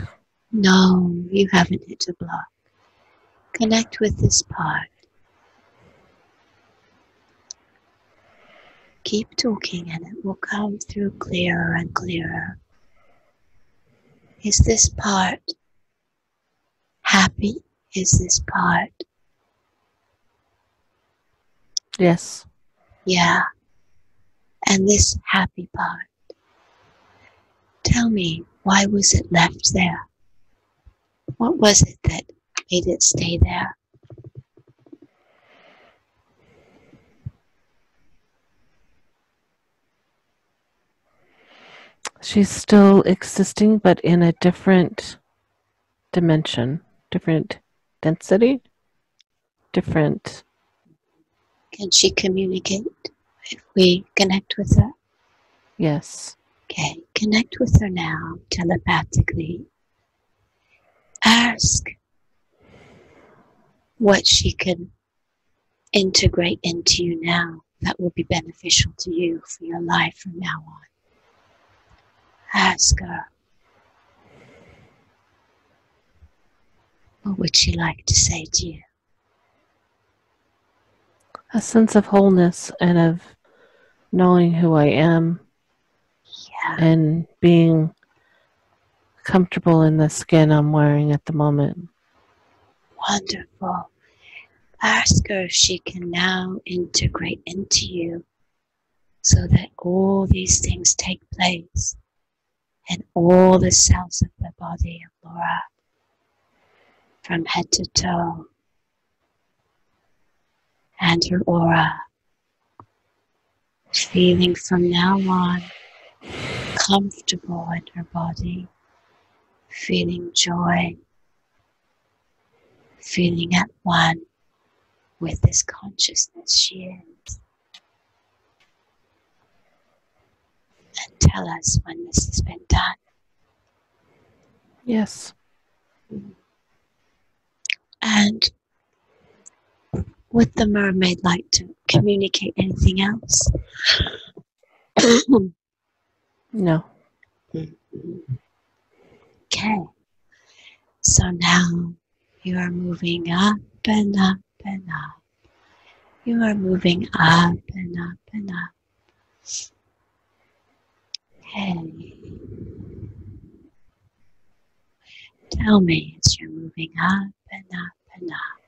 Speaker 2: No, you haven't hit a block. Connect with this part. Keep talking and it will come through clearer and clearer. Is this part happy? Is this part?
Speaker 1: Yes.
Speaker 2: Yeah. And this happy part. Tell me, why was it left there? What was it that made it stay there?
Speaker 1: She's still existing, but in a different dimension, different density, different.
Speaker 2: Can she communicate if we connect with her?
Speaker 1: Yes.
Speaker 2: Okay, connect with her now telepathically. Ask what she can integrate into you now that will be beneficial to you for your life from now on. Ask her, what would she like to say to you?
Speaker 1: A sense of wholeness and of knowing who I am.
Speaker 2: Yeah.
Speaker 1: And being comfortable in the skin I'm wearing at the moment.
Speaker 2: Wonderful. Ask her if she can now integrate into you so that all these things take place in all the cells of the body of Laura, from head to toe, and her aura, feeling from now on comfortable in her body, feeling joy, feeling at one with this consciousness she is. And tell us when this has been done.
Speaker 1: Yes.
Speaker 2: And would the mermaid like to communicate anything else?
Speaker 1: No.
Speaker 2: Okay. So now you are moving up and up and up. You are moving up and up and up. Okay. Tell me as you're moving up and up and up.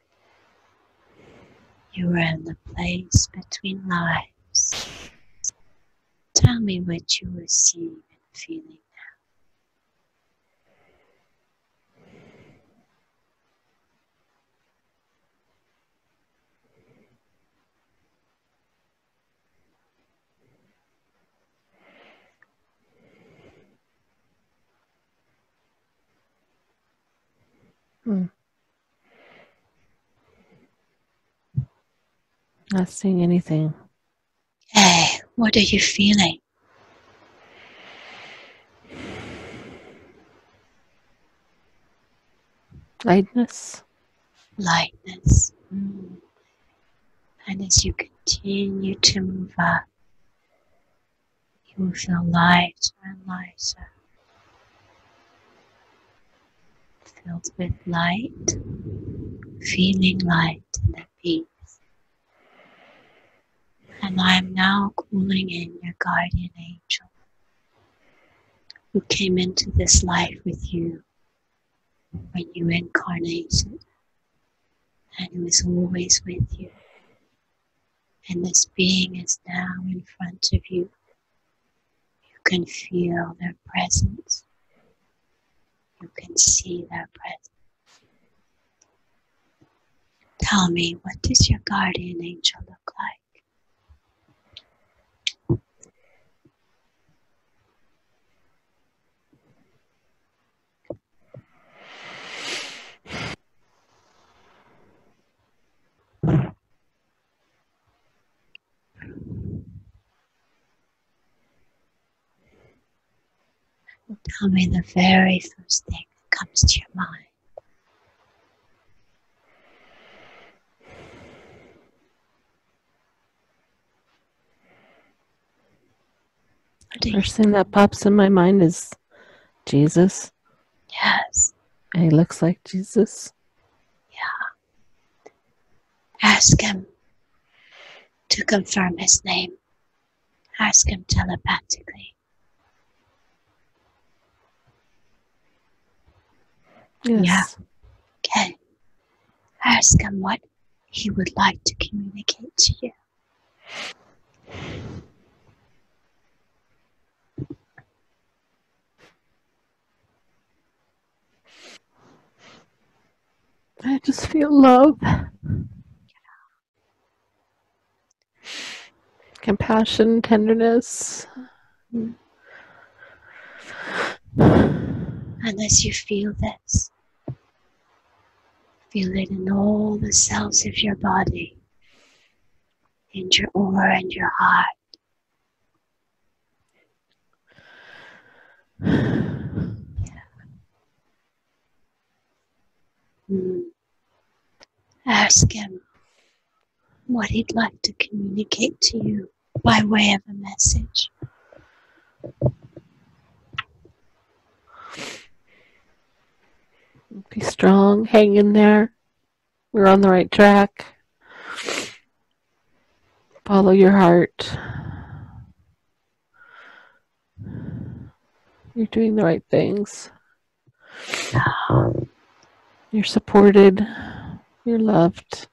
Speaker 2: You are in the place between lives. Tell me what you are seeing and feeling
Speaker 1: Not seeing anything.
Speaker 2: Hey, what are you feeling?
Speaker 1: Lightness.
Speaker 2: Lightness. And as you continue to move up, you will feel lighter and lighter. Filled with light, feeling light and at peace. And I am now calling in your guardian angel who came into this life with you when you incarnated, and who is always with you. And this being is now in front of you. You can feel their presence. You can see their presence. Tell me, what does your guardian angel look like? Tell me the very first thing that comes to your mind.
Speaker 1: First thing that pops in my mind is Jesus.
Speaker 2: Yes.
Speaker 1: He looks like Jesus.
Speaker 2: Yeah. Ask him to confirm his name. Ask him telepathically.
Speaker 1: Yes.
Speaker 2: Yeah. Okay. Ask him what he would like to communicate to you.
Speaker 1: I just feel love, compassion, tenderness.
Speaker 2: And as you feel this, feel it in all the cells of your body, in your aura and your heart. Ask him what he'd like to communicate to you by way of a message.
Speaker 1: Be strong, hang in there. We're on the right track. Follow your heart. You're doing the right things. You're supported. You're loved.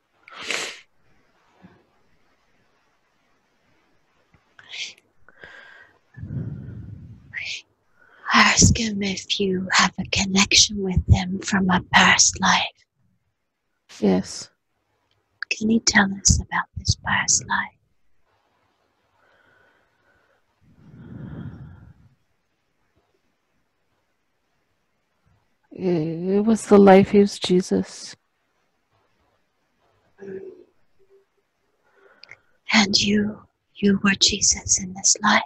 Speaker 2: Ask him if you have a connection with him from a past life.
Speaker 1: Yes.
Speaker 2: Can he tell us about this past life?
Speaker 1: It was the life, he was Jesus.
Speaker 2: And you were Jesus in this life?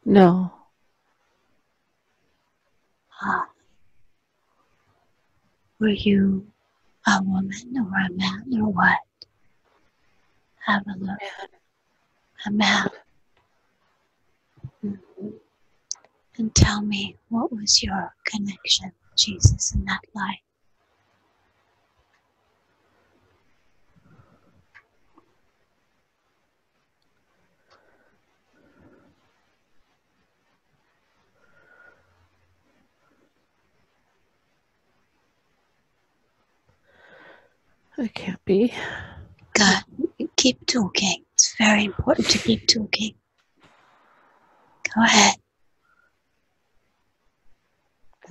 Speaker 1: No.
Speaker 2: Were you a woman or a man or what? Have a look. A man. And tell me, what was your connection with Jesus in that life?
Speaker 1: I can't be.
Speaker 2: God, keep talking. It's very important to keep talking. Go ahead.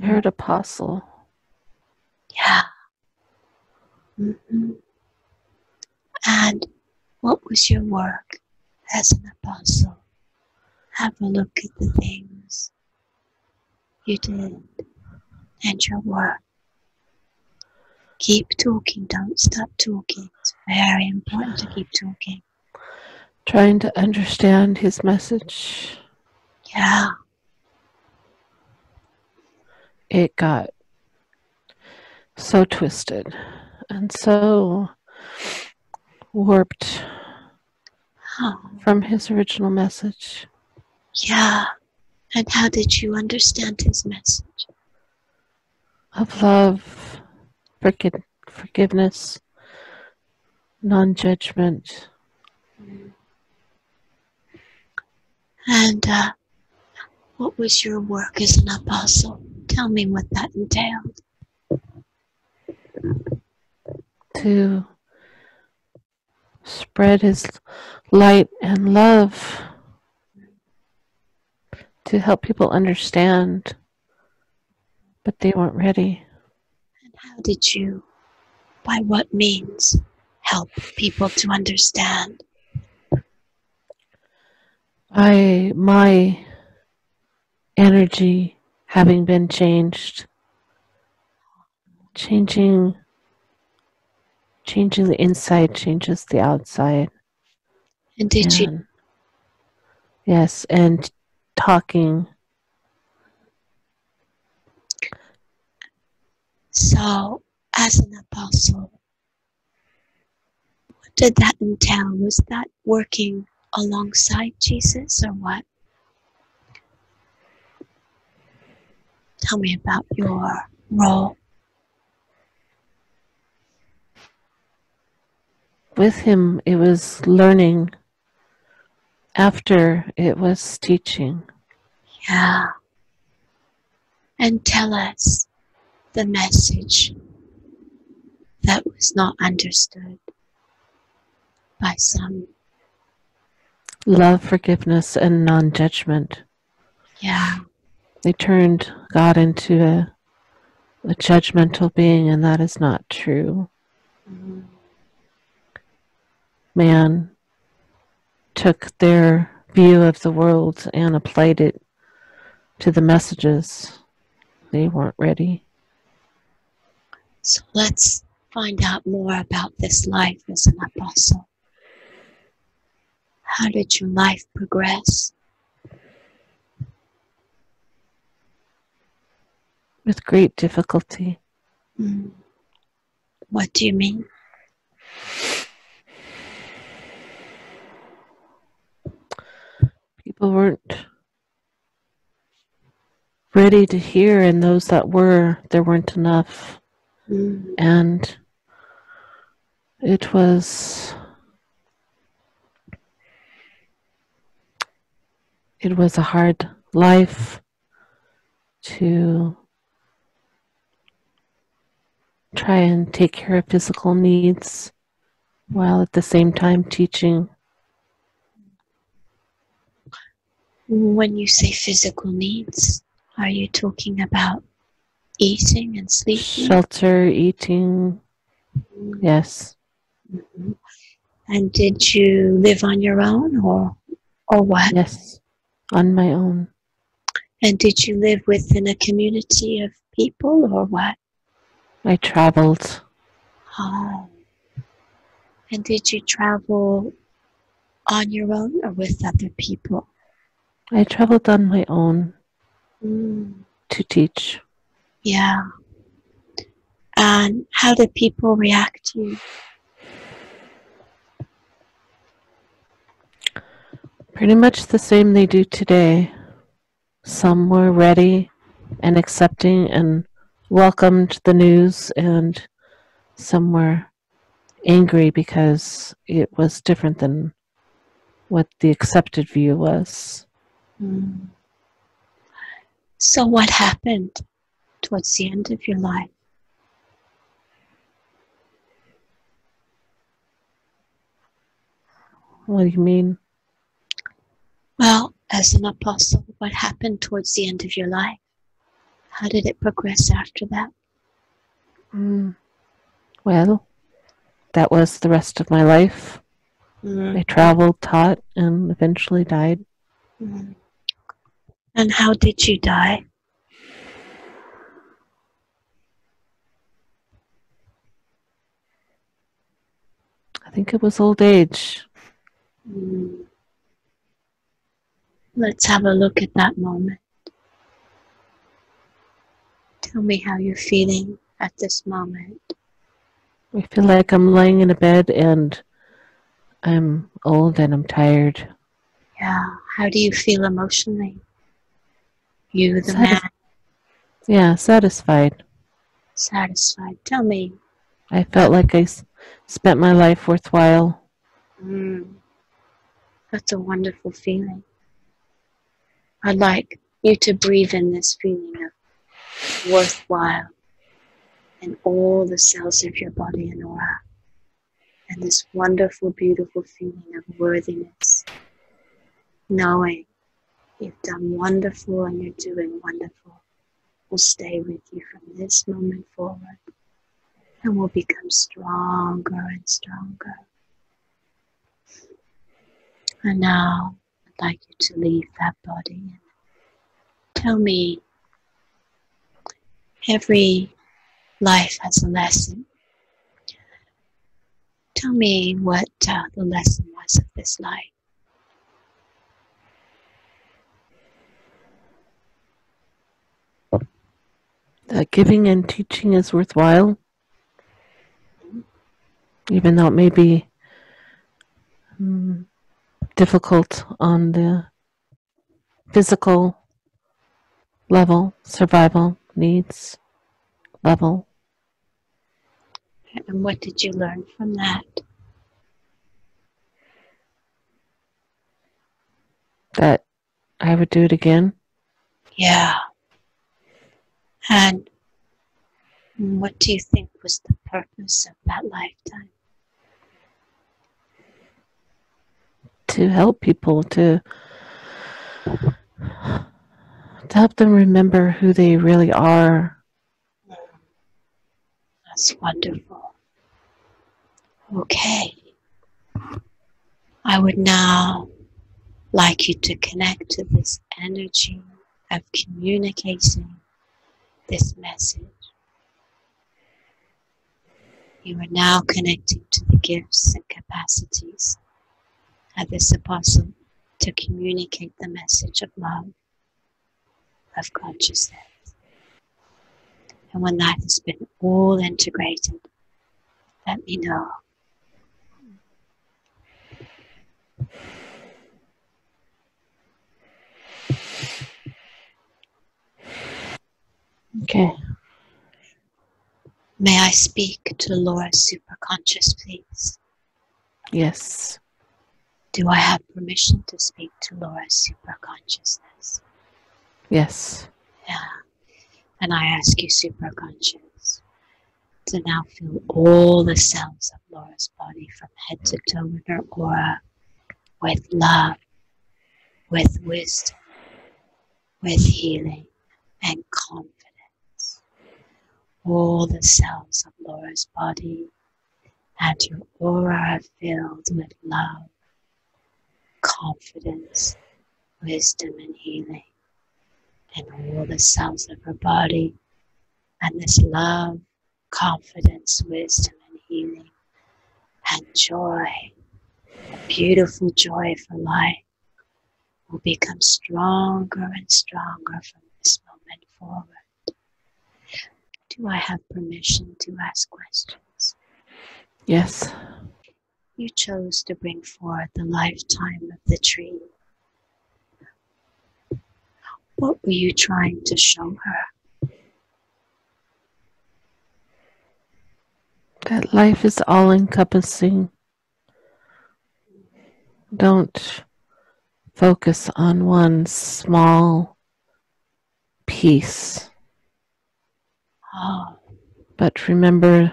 Speaker 1: I heard apostle.
Speaker 2: Yeah. And what was your work as an apostle? Have a look at the things you did and your work. Keep talking. Don't stop talking. It's very important to keep talking.
Speaker 1: Trying to understand his message.
Speaker 2: Yeah.
Speaker 1: It got so twisted and so warped from his original message.
Speaker 2: Yeah. And how did you understand his message?
Speaker 1: Of love, forgiveness, non-judgment.
Speaker 2: And what was your work as an apostle? Tell me what that entailed.
Speaker 1: To spread his light and love, to help people understand, but they weren't ready.
Speaker 2: And how did you, by what means, help people to understand?
Speaker 1: By my energy having been changed, changing the inside changes the outside.
Speaker 2: And did you?
Speaker 1: And yes, and talking.
Speaker 2: So, as an apostle, what did that entail? Was that working alongside Jesus or what? Tell me about your role.
Speaker 1: With him, it was learning. After, it was teaching.
Speaker 2: Yeah. And tell us the message that was not understood by some.
Speaker 1: Love, forgiveness, and non-judgment.
Speaker 2: Yeah.
Speaker 1: They turned God into a judgmental being, and that is not true.
Speaker 2: Mm-hmm.
Speaker 1: Man took their view of the world and applied it to the messages. They weren't ready.
Speaker 2: So let's find out more about this life as an apostle. How did your life progress?
Speaker 1: With great difficulty.
Speaker 2: Mm. What do you mean?
Speaker 1: People weren't ready to hear, and those that were, there weren't enough.
Speaker 2: Mm.
Speaker 1: And it was a hard life to try and take care of physical needs while at the same time teaching.
Speaker 2: When you say physical needs, are you talking about eating and sleeping?
Speaker 1: Shelter, eating, yes.
Speaker 2: Mm-hmm. And did you live on your own or what?
Speaker 1: Yes, on my own.
Speaker 2: And did you live within a community of people or what?
Speaker 1: I traveled.
Speaker 2: Oh. And did you travel on your own or with other people?
Speaker 1: I traveled on my own to teach.
Speaker 2: Yeah. And how did people react to you?
Speaker 1: Pretty much the same they do today. Some were ready and accepting and welcomed the news, and some were angry because it was different than what the accepted view was.
Speaker 2: So what happened towards the end of your life?
Speaker 1: What do you mean?
Speaker 2: Well, as an apostle, what happened towards the end of your life? How did it progress after that?
Speaker 1: Well, that was the rest of my life. I traveled, taught, and eventually died.
Speaker 2: And how did you die?
Speaker 1: I think it was old age.
Speaker 2: Let's have a look at that moment. Tell me how you're feeling at this moment.
Speaker 1: I feel like I'm lying in a bed and I'm old and I'm tired.
Speaker 2: Yeah. How do you feel emotionally? You, the man.
Speaker 1: Yeah, satisfied.
Speaker 2: Satisfied. Tell me.
Speaker 1: I felt like I spent my life worthwhile.
Speaker 2: That's a wonderful feeling. I'd like you to breathe in this feeling of worthwhile in all the cells of your body and aura. And this wonderful, beautiful feeling of worthiness, knowing you've done wonderful and you're doing wonderful, will stay with you from this moment forward and will become stronger and stronger. And now I'd like you to leave that body and tell me, every life has a lesson. Tell me what the lesson was of this life.
Speaker 1: That giving and teaching is worthwhile, even though it may be difficult on the physical level, survival needs level.
Speaker 2: And what did you learn from that?
Speaker 1: That I would do it again.
Speaker 2: Yeah. And what do you think was the purpose of that lifetime?
Speaker 1: To help people, to help them remember who they really are.
Speaker 2: That's wonderful. Okay. I would now like you to connect to this energy of communicating this message. You are now connecting to the gifts and capacities of this apostle to communicate the message of love, of consciousness. And when that has been all integrated, let me know.
Speaker 1: Okay.
Speaker 2: May I speak to Laura's superconscious, please?
Speaker 1: Yes.
Speaker 2: Do I have permission to speak to Laura's superconsciousness?
Speaker 1: Yes.
Speaker 2: Yeah. And I ask you, superconscious, to now fill all the cells of Laura's body from head to toe in her aura with love, with wisdom, with healing and confidence. All the cells of Laura's body and her aura are filled with love, confidence, wisdom and healing. And all the cells of her body and this love, confidence, wisdom and healing and joy, beautiful joy for life, will become stronger and stronger from this moment forward. Do I have permission to ask questions?
Speaker 1: Yes.
Speaker 2: You chose to bring forth the lifetime of the tree. What were you trying to show her?
Speaker 1: That life is all-encompassing. Don't focus on one small piece, but remember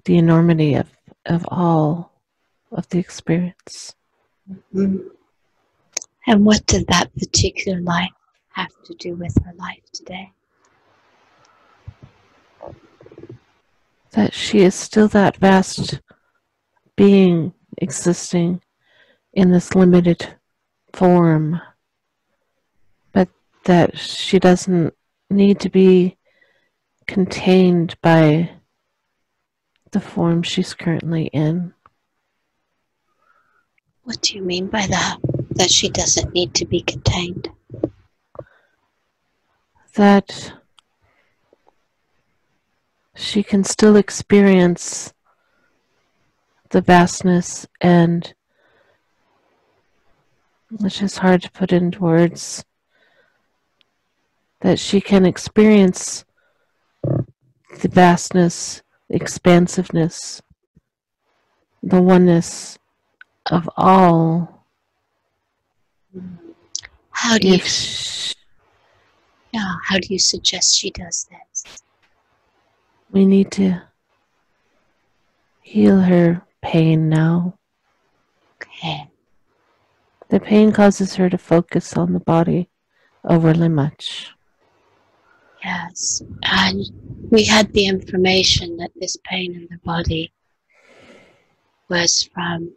Speaker 1: the enormity of all of the experience.
Speaker 2: Mm-hmm. And what did that particular life have to do with her life today?
Speaker 1: That she is still that vast being existing in this limited form, but that she doesn't need to be contained by the form she's currently in.
Speaker 2: What do you mean by that? That she doesn't need to be contained?
Speaker 1: That she can still experience the vastness, and which is hard to put into words, that she can experience the vastness, the expansiveness, the oneness of all.
Speaker 2: How do you... Yeah, how do you suggest she does this?
Speaker 1: We need to heal her pain now.
Speaker 2: Okay.
Speaker 1: The pain causes her to focus on the body overly much.
Speaker 2: Yes. And we had the information that this pain in the body was from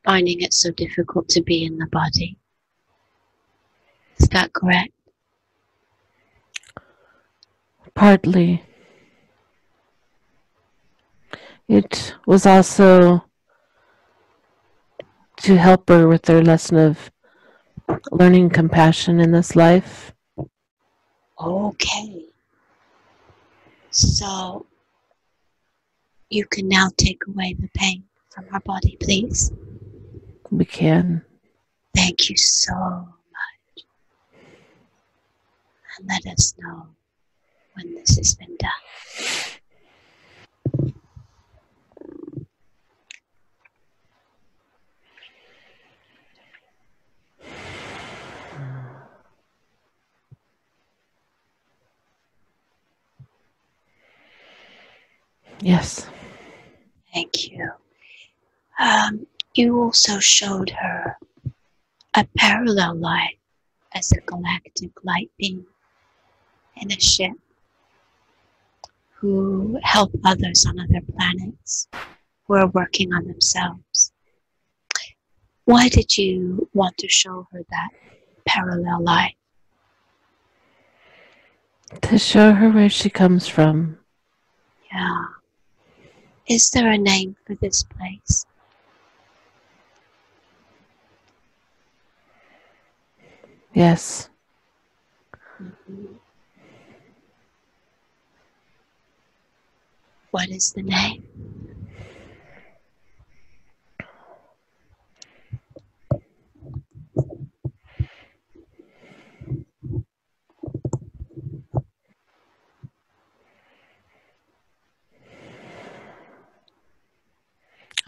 Speaker 2: finding it so difficult to be in the body. Is that correct?
Speaker 1: Partly. It was also to help her with her lesson of learning compassion in this life.
Speaker 2: Okay. So you can now take away the pain from her body, please.
Speaker 1: We can.
Speaker 2: Thank you so much. And let us know when this has been done.
Speaker 1: Yes.
Speaker 2: Thank you. You also showed her a parallel life as a galactic light being in a ship who help others on other planets who are working on themselves. Why did you want to show her that parallel life?
Speaker 1: To show her where she comes from.
Speaker 2: Yeah. Is there a name for this place?
Speaker 1: Yes.
Speaker 2: What is the name?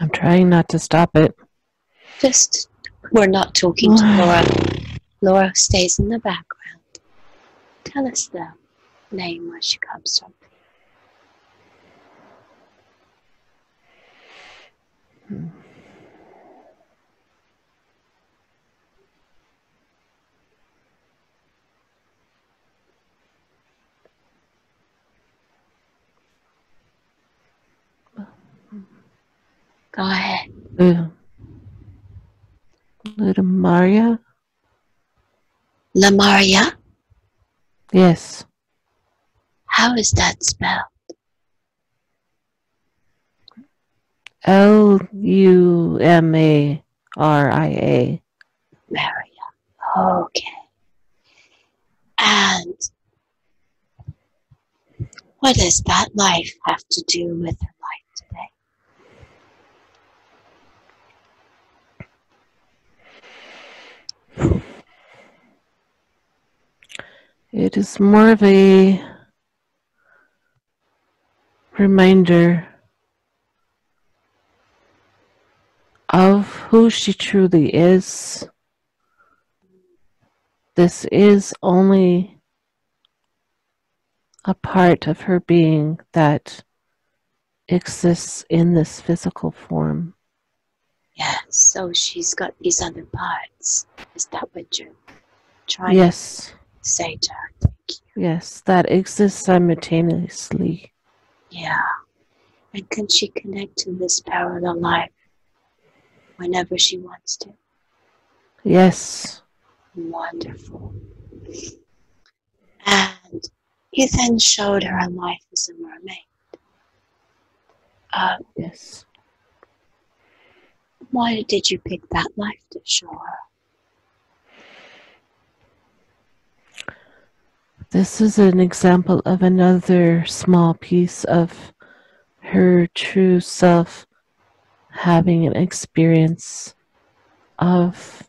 Speaker 1: I'm trying not to stop it.
Speaker 2: Just, we're not talking to Laura. Laura stays in the background. Tell us the name where she comes from. Go ahead.
Speaker 1: Little Maria?
Speaker 2: Lamaria?
Speaker 1: Yes.
Speaker 2: How is that spelled?
Speaker 1: Lumaria.
Speaker 2: Maria. Okay. And what does that life have to do with her life today?
Speaker 1: It is more of a reminder of who she truly is. This is only a part of her being that exists in this physical form.
Speaker 2: Yes, so she's got these other parts. Is that what you're trying
Speaker 1: Yes.
Speaker 2: to say to her? Thank you.
Speaker 1: Yes, that exists simultaneously.
Speaker 2: Yeah. And can she connect to this parallel life whenever she wants to?
Speaker 1: Yes.
Speaker 2: Wonderful. And you then showed her a life as a mermaid.
Speaker 1: Yes.
Speaker 2: Why did you pick that life to show her?
Speaker 1: This is an example of another small piece of her true self having an experience of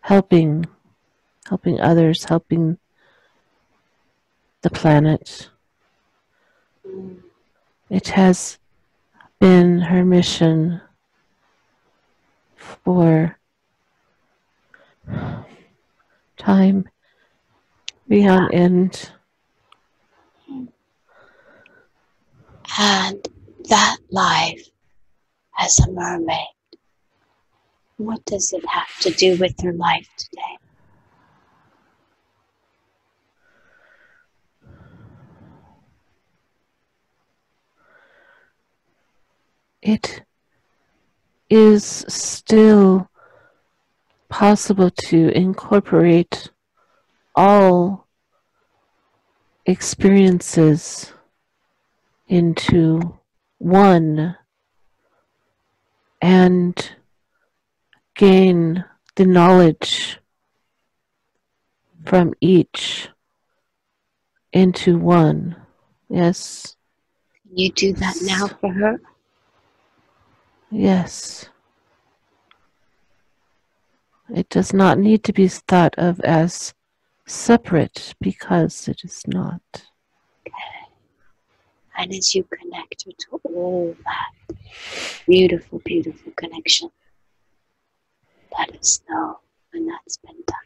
Speaker 1: helping others, helping the planet. It has been her mission for time beyond end.
Speaker 2: And that life as a mermaid, what does it have to do with her life today?
Speaker 1: It is still possible to incorporate all experiences into one and gain the knowledge from each into one. Yes.
Speaker 2: Can you do that now for her?
Speaker 1: Yes. It does not need to be thought of as separate because it is not.
Speaker 2: Okay. And as you connect her to all that beautiful, beautiful connection, let us know when that's been done.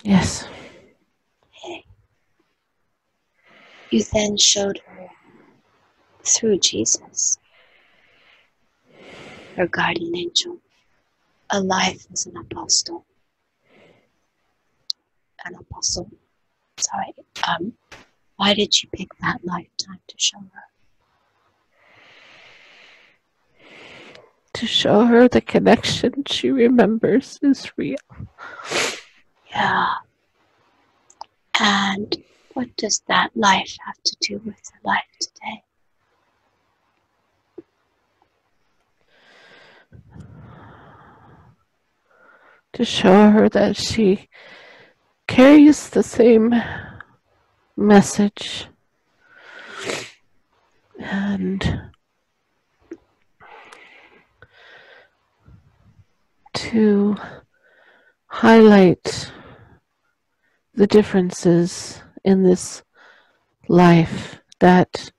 Speaker 1: Yes.
Speaker 2: Okay. You then showed her through Jesus, her guardian angel, a life as an apostle. Sorry. Why did you pick that lifetime to show her?
Speaker 1: To show her the connection she remembers is real.
Speaker 2: Yeah. And what does that life have to do with her life today?
Speaker 1: To show her that she carries the same message and to highlight the differences in this life, that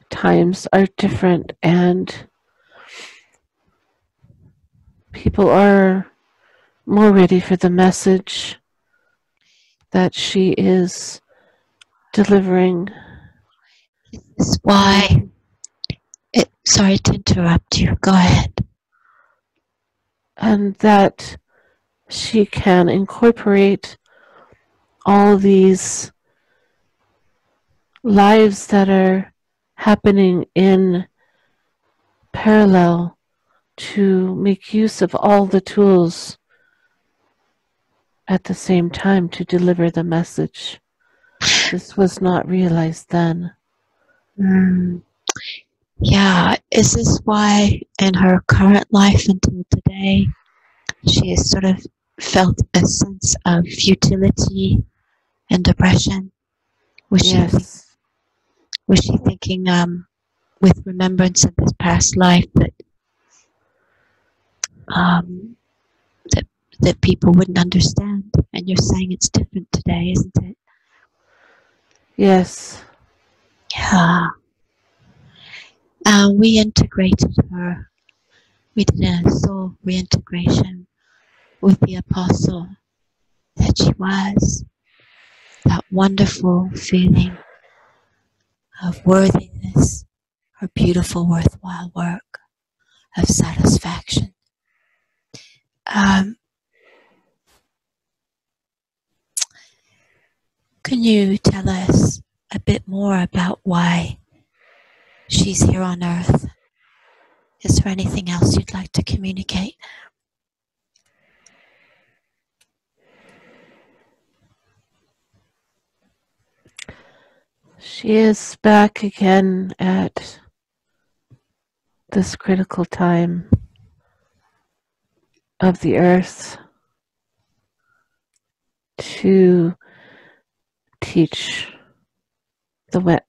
Speaker 1: times are different and people are more ready for the message that she is delivering.
Speaker 2: This is why. Sorry to interrupt you. Go ahead.
Speaker 1: And that she can incorporate all these lives that are happening in parallel to make use of all the tools at the same time to deliver the message. This was not realized then.
Speaker 2: Yeah, is this why in her current life until today she has sort of felt a sense of futility and depression? Was
Speaker 1: Yes.
Speaker 2: she thinking with remembrance of this past life that that people wouldn't understand? And you're saying it's different today, isn't it?
Speaker 1: Yes.
Speaker 2: Yeah. We integrated her. We did a soul reintegration with the apostle that she was. That wonderful feeling of worthiness, her beautiful, worthwhile work, of satisfaction. Can you tell us a bit more about why she's here on earth? Is there anything else you'd like to communicate?
Speaker 1: She is back again at this critical time of the earth to teach the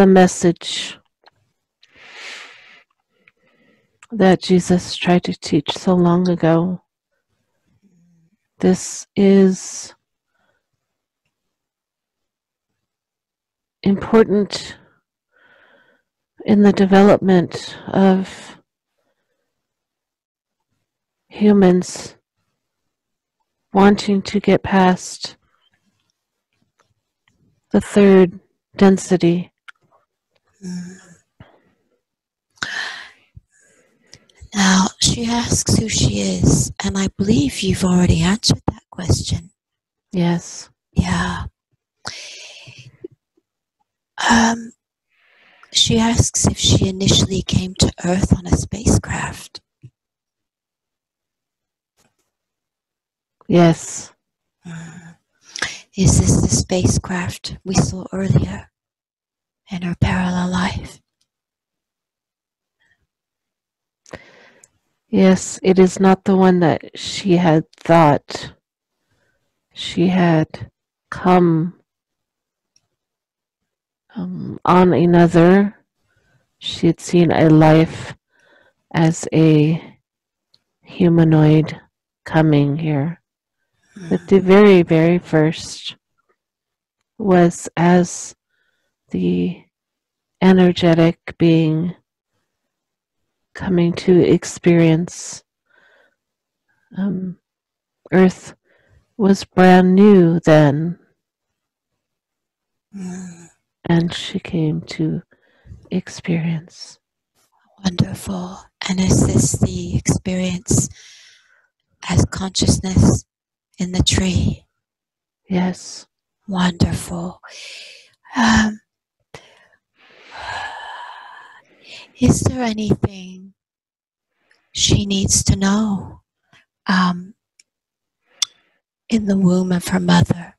Speaker 1: message that Jesus tried to teach so long ago. This is important in the development of humans wanting to get past the third density.
Speaker 2: Now, she asks who she is, and I believe you've already answered that question.
Speaker 1: Yes.
Speaker 2: Yeah. She asks if she initially came to Earth on a spacecraft.
Speaker 1: Yes.
Speaker 2: Is this the spacecraft we saw earlier in her parallel life?
Speaker 1: Yes, it is not the one that she had thought. She had come on another. She had seen a life as a humanoid coming here. But the very, very first was as the energetic being coming to experience. Earth was brand new then, and she came to experience.
Speaker 2: Wonderful. And is this the experience as consciousness in the tree?
Speaker 1: Yes.
Speaker 2: Wonderful. Is there anything she needs to know in the womb of her mother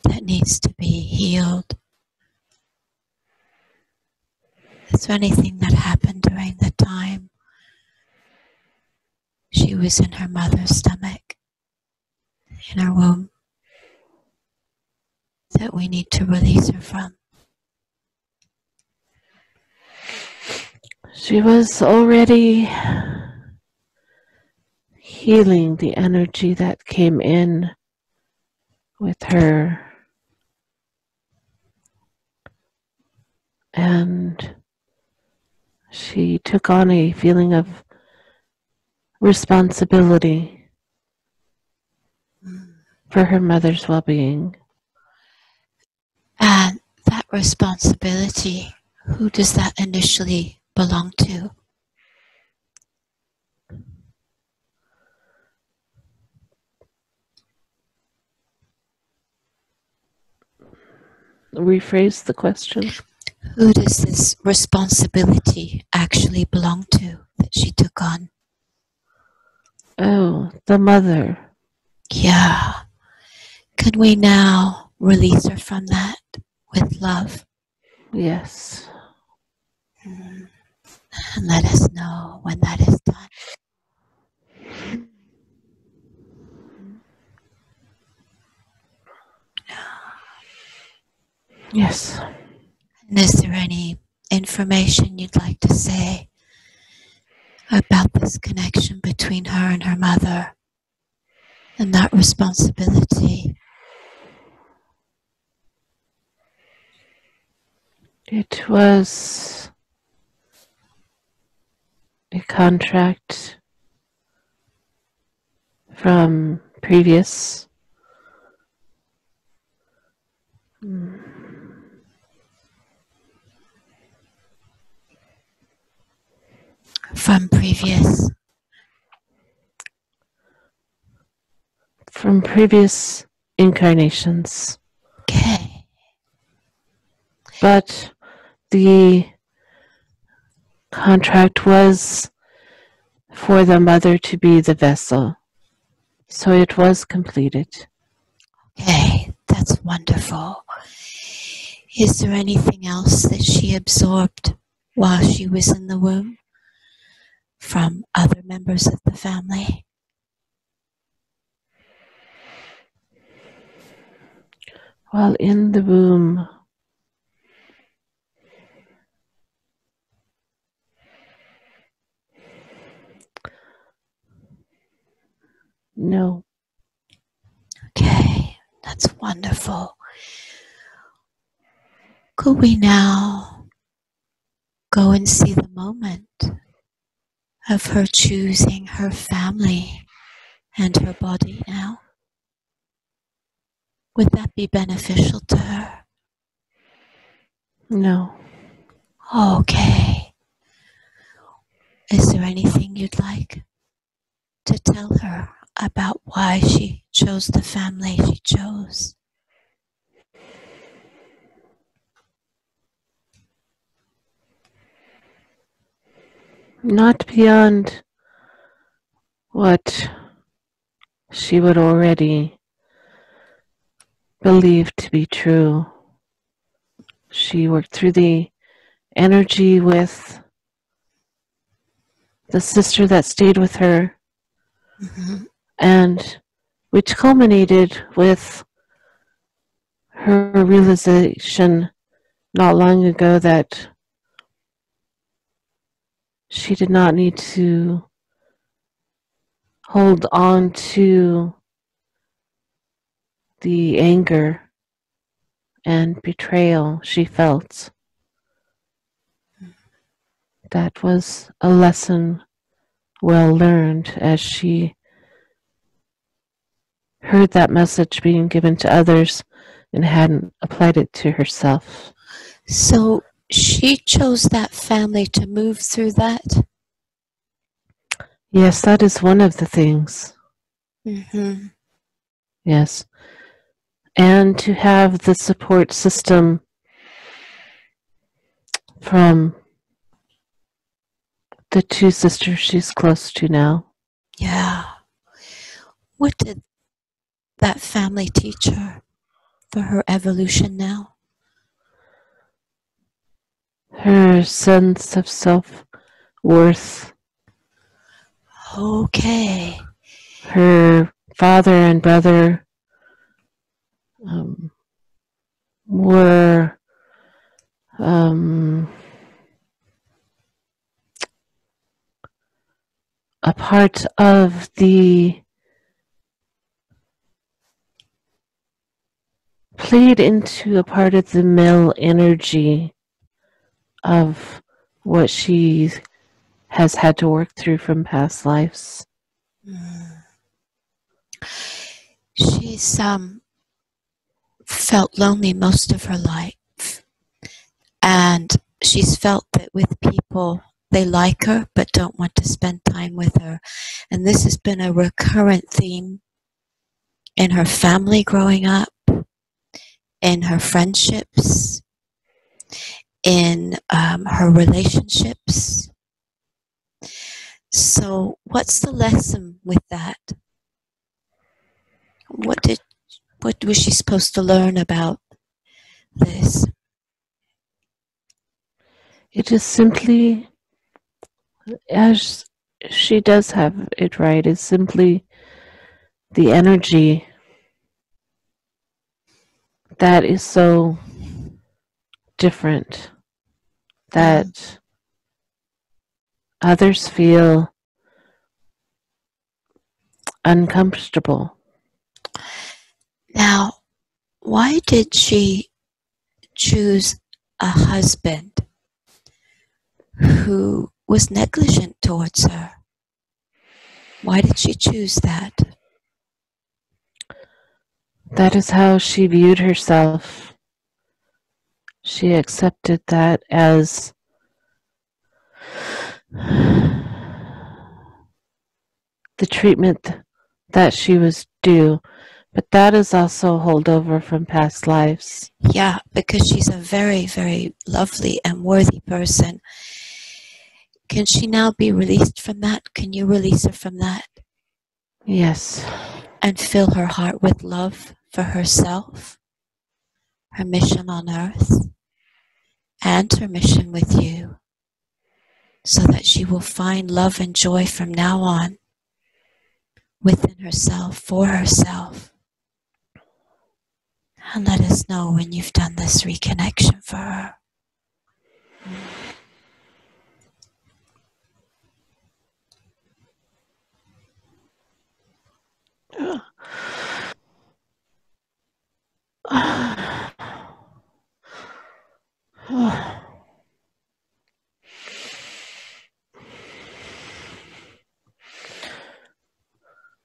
Speaker 2: that needs to be healed? Is there anything that happened during the time she was in her mother's stomach, in her womb, that we need to release her from?
Speaker 1: She was already healing the energy that came in with her, and she took on a feeling of responsibility for her mother's well-being.
Speaker 2: And that responsibility, who does that initially belong to?
Speaker 1: Rephrase the question.
Speaker 2: Who does this responsibility actually belong to that she took on?
Speaker 1: Oh, the mother.
Speaker 2: Yeah. Can we now release her from that with love?
Speaker 1: Yes.
Speaker 2: And let us know when that is done.
Speaker 1: Yes.
Speaker 2: And is there any information you'd like to say about this connection between her and her mother and that responsibility?
Speaker 1: It was a contract from previous
Speaker 2: From previous
Speaker 1: incarnations.
Speaker 2: Okay.
Speaker 1: But the contract was for the mother to be the vessel. So it was completed.
Speaker 2: Okay, that's wonderful. Is there anything else that she absorbed while she was in the womb from other members of the family?
Speaker 1: While in the womb, no.
Speaker 2: Okay, that's wonderful. Could we now go and see the moment of her choosing her family and her body now? Would that be beneficial to her?
Speaker 1: No.
Speaker 2: Okay. Is there anything you'd like to tell her about why she chose the family she chose?
Speaker 1: Not beyond what she would already believe to be true. She worked through the energy with the sister that stayed with her, and which culminated with her realization not long ago that she did not need to hold on to the anger and betrayal she felt. That was a lesson well learned as she heard that message being given to others and hadn't applied it to herself.
Speaker 2: So she chose that family to move through that?
Speaker 1: Yes, that is one of the things.
Speaker 2: Mm-hmm.
Speaker 1: Yes. And to have the support system from the two sisters she's close to now.
Speaker 2: Yeah. What did that family teach her for her evolution now?
Speaker 1: Her sense of self-worth.
Speaker 2: Okay.
Speaker 1: Her father and brother were a part of the played into a part of the male energy of what she has had to work through from past lives.
Speaker 2: She's felt lonely most of her life, and she's felt that with people, they like her but don't want to spend time with her. And this has been a recurrent theme in her family growing up, in her friendships, in her relationships. So what's the lesson with that? What was she supposed to learn about this?
Speaker 1: It is simply, as she does have it right, is simply the energy that is so different that others feel uncomfortable.
Speaker 2: Now, why did she choose a husband who was negligent towards her? Why did she choose that?
Speaker 1: That is how she viewed herself. She accepted that as the treatment that she was due, but that is also a holdover from past lives.
Speaker 2: Yeah, because she's a very, very lovely and worthy person. Can she now be released from that? Can you release her from that?
Speaker 1: Yes.
Speaker 2: And fill her heart with love for herself, her mission on earth, and her mission with you, so that she will find love and joy from now on within herself, for herself. And let us know when you've done this reconnection for her.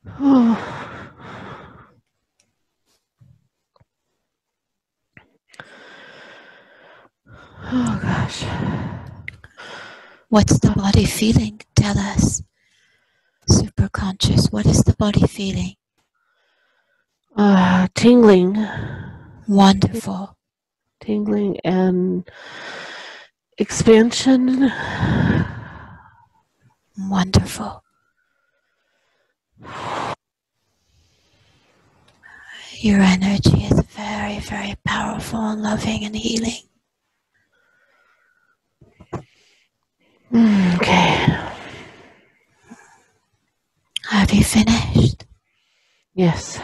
Speaker 1: Oh, oh gosh.
Speaker 2: What's the body feeling? Tell us. Superconscious, what is the body feeling?
Speaker 1: Tingling.
Speaker 2: Wonderful.
Speaker 1: Tingling and expansion.
Speaker 2: Wonderful. Your energy is very, very powerful and loving and healing.
Speaker 1: Okay.
Speaker 2: Have you finished?
Speaker 1: Yes.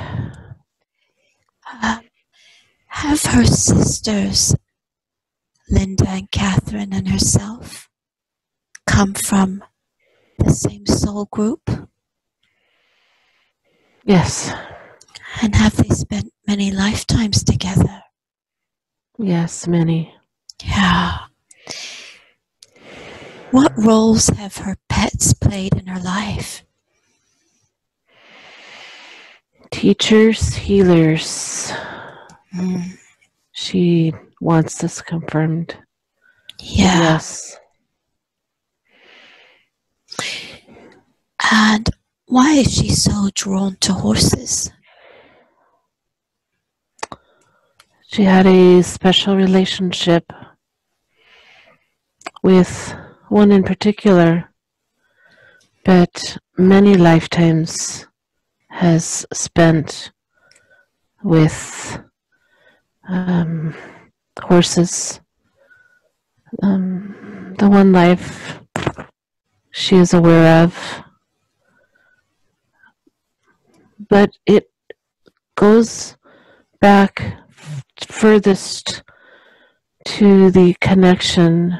Speaker 2: Have her sisters, Linda and Catherine and herself, come from the same soul group?
Speaker 1: Yes.
Speaker 2: And have they spent many lifetimes together?
Speaker 1: Yes, many.
Speaker 2: Yeah. What roles have her pets played in her life?
Speaker 1: Teachers, healers.
Speaker 2: Mm.
Speaker 1: She wants this confirmed.
Speaker 2: Yeah.
Speaker 1: Yes.
Speaker 2: And why is she so drawn to horses?
Speaker 1: She had a special relationship with one in particular, but many lifetimes has spent with horses. The one life she is aware of, but it goes back furthest to the connection,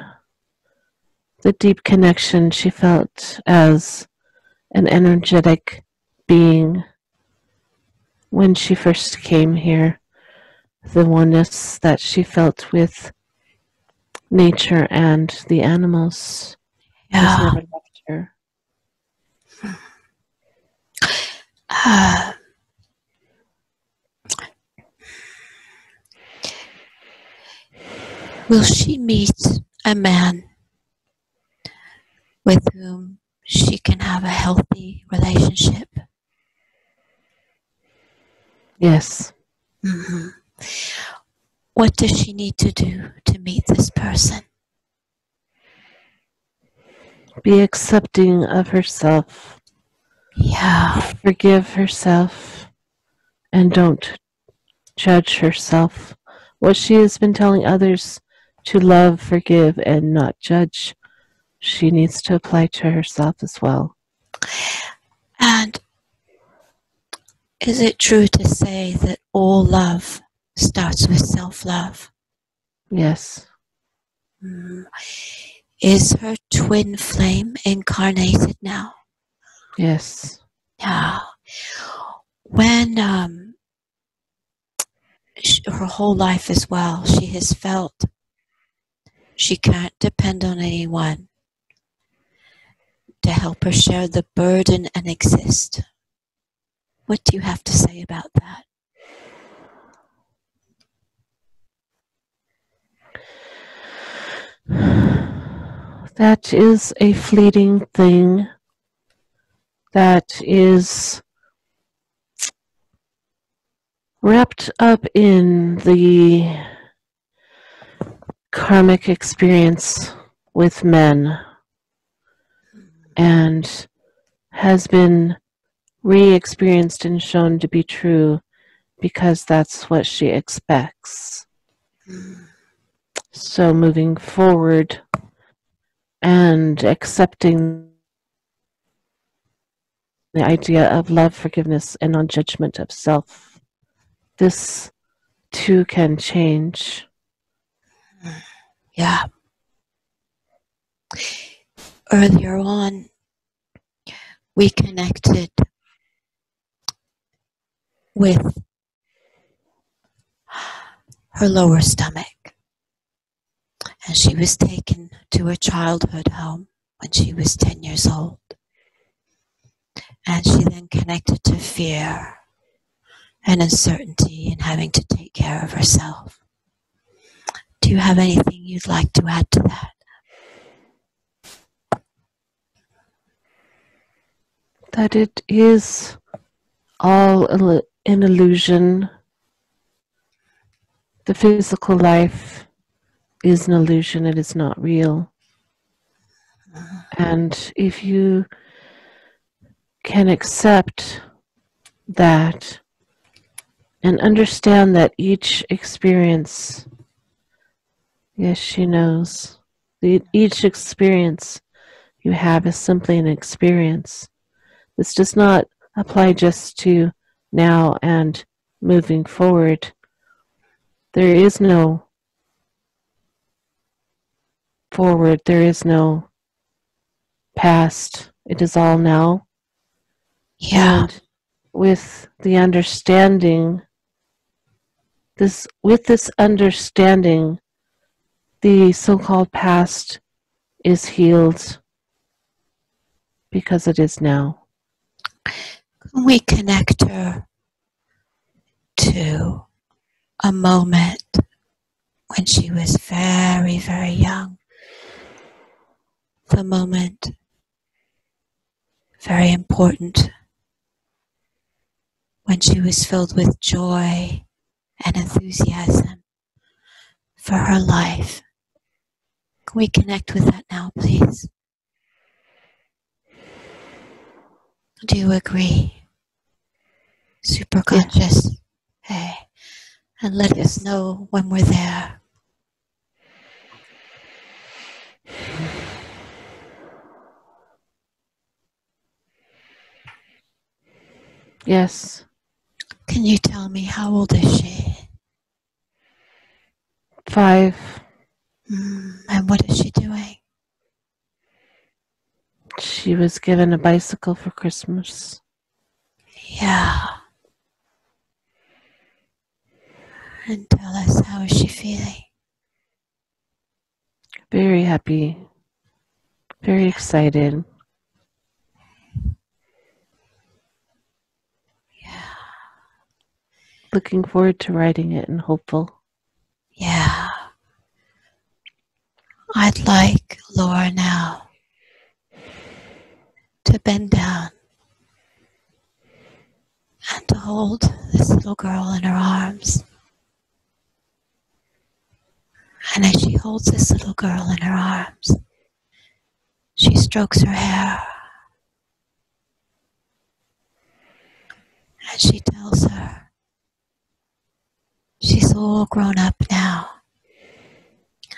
Speaker 1: the deep connection she felt as an energetic being when she first came here, the oneness that she felt with nature and the animals has never left her.
Speaker 2: Will she meet a man with whom she can have a healthy relationship?
Speaker 1: Yes.
Speaker 2: Mm-hmm. What does she need to do to meet this person?
Speaker 1: Be accepting of herself.
Speaker 2: Yeah.
Speaker 1: Forgive herself and don't judge herself. What she has been telling others to love, forgive, and not judge, she needs to apply to herself as well.
Speaker 2: And is it true to say that all love starts with self-love?
Speaker 1: Yes.
Speaker 2: Is her twin flame incarnated now?
Speaker 1: Yes.
Speaker 2: Yeah. When her whole life as well, she has felt she can't depend on anyone to help her share the burden and exist. What do you have to say about that?
Speaker 1: That is a fleeting thing. That is wrapped up in the karmic experience with men and has been re-experienced and shown to be true because that's what she expects. So moving forward and accepting the idea of love, forgiveness, and non-judgment of self, this too can change.
Speaker 2: Yeah. Earlier on, we connected with her lower stomach, and she was taken to her childhood home when she was 10 years old. And she then connected to fear and uncertainty and having to take care of herself. Do you have anything you'd like to add to that?
Speaker 1: That it is all an illusion. The physical life is an illusion. It is not real. And if you can accept that and understand that each experience, yes, she knows, each experience you have is simply an experience. This does not apply just to now and moving forward. There is no forward, there is no past. It is all now.
Speaker 2: Yeah.
Speaker 1: And with the understanding, with this understanding, the so-called past is healed because it is now.
Speaker 2: We connect her to a moment when she was very, very young. The moment, very important, when she was filled with joy and enthusiasm for her life. Can we connect with that now, please? Do you agree? Super conscious. Hey. And let us know when we're there.
Speaker 1: Yes.
Speaker 2: Can you tell me how old is she?
Speaker 1: 5.
Speaker 2: And what is she doing?
Speaker 1: She was given a bicycle for Christmas.
Speaker 2: Yeah. And tell us, how is she feeling?
Speaker 1: Very happy. Very excited.
Speaker 2: Yeah.
Speaker 1: Looking forward to riding it and hopeful.
Speaker 2: Yeah. I'd like Laura now to bend down and to hold this little girl in her arms. And as she holds this little girl in her arms, she strokes her hair. And she tells her she's all grown up now.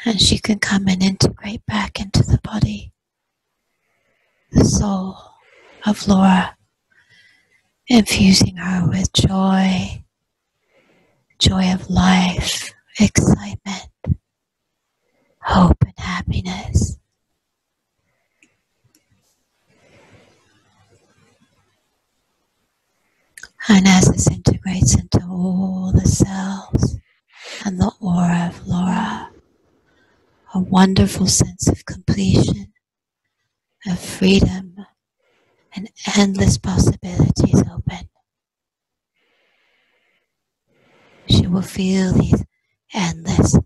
Speaker 2: And she can come and integrate back into the body, the soul of Laura, infusing her with joy, joy of life, excitement, hope, and happiness. And as this integrates into all the cells and the aura of Laura, a wonderful sense of completion, of freedom, and endless possibilities open. She will feel these endless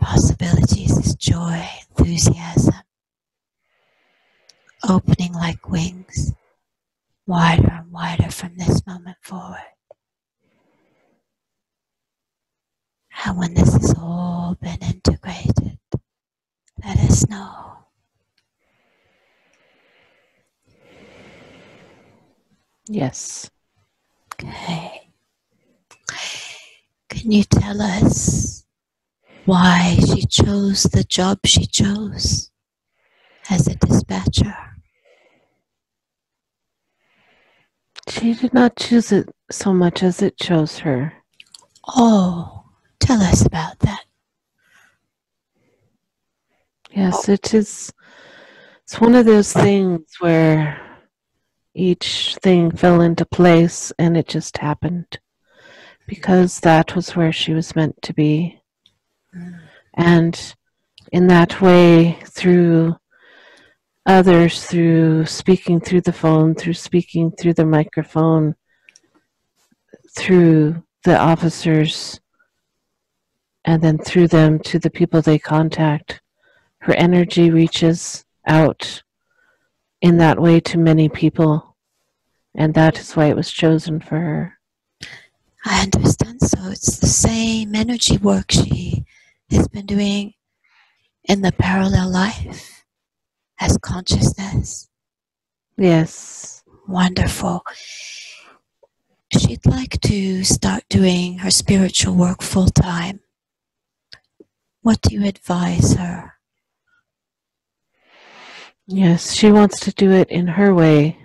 Speaker 2: possibilities, this joy, enthusiasm, opening like wings, wider and wider from this moment forward. And when this has all been integrated, let us know.
Speaker 1: Yes.
Speaker 2: Okay. Can you tell us why she chose the job she chose as a dispatcher?
Speaker 1: She did not choose it so much as it chose her.
Speaker 2: Oh, tell us about that.
Speaker 1: Yes, it's one of those things where each thing fell into place and it just happened because that was where she was meant to be. And in that way, through others through speaking through the phone, through speaking through the microphone, through the officers, and then through them to the people they contact. Her energy reaches out in that way to many people, and that is why it was chosen for her.
Speaker 2: I understand. So it's the same energy work she has been doing in the parallel life as consciousness.
Speaker 1: Yes.
Speaker 2: Wonderful. She'd like to start doing her spiritual work full time. What do you advise her?
Speaker 1: Yes, she wants to do it in her way.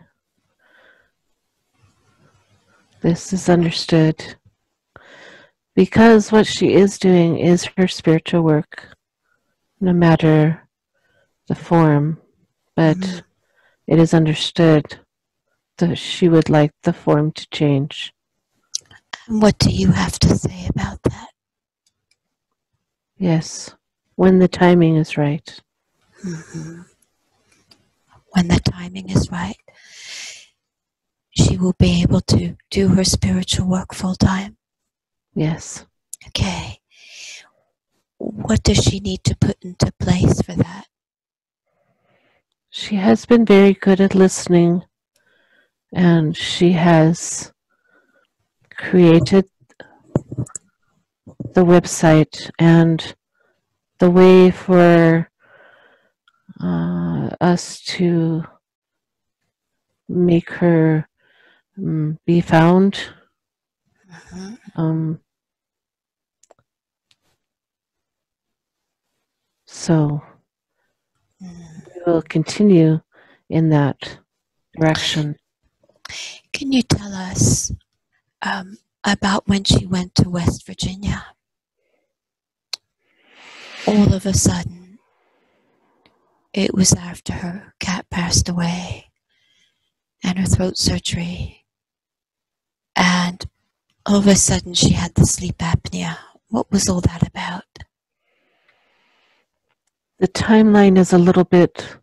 Speaker 1: This is understood. Because what she is doing is her spiritual work, no matter the form, but it is understood that she would like the form to change.
Speaker 2: And what do you have to say about that?
Speaker 1: Yes, when the timing is right.
Speaker 2: When the timing is right, she will be able to do her spiritual work full time.
Speaker 1: Yes.
Speaker 2: Okay. What does she need to put into place for that?
Speaker 1: She has been very good at listening, and she has created the website and the way for us to make her be found. So we will continue in that direction.
Speaker 2: Can you tell us about when she went to West Virginia? All of a sudden, it was after her cat passed away and her throat surgery, and all of a sudden she had the sleep apnea. What was all that about?
Speaker 1: The timeline is a little bit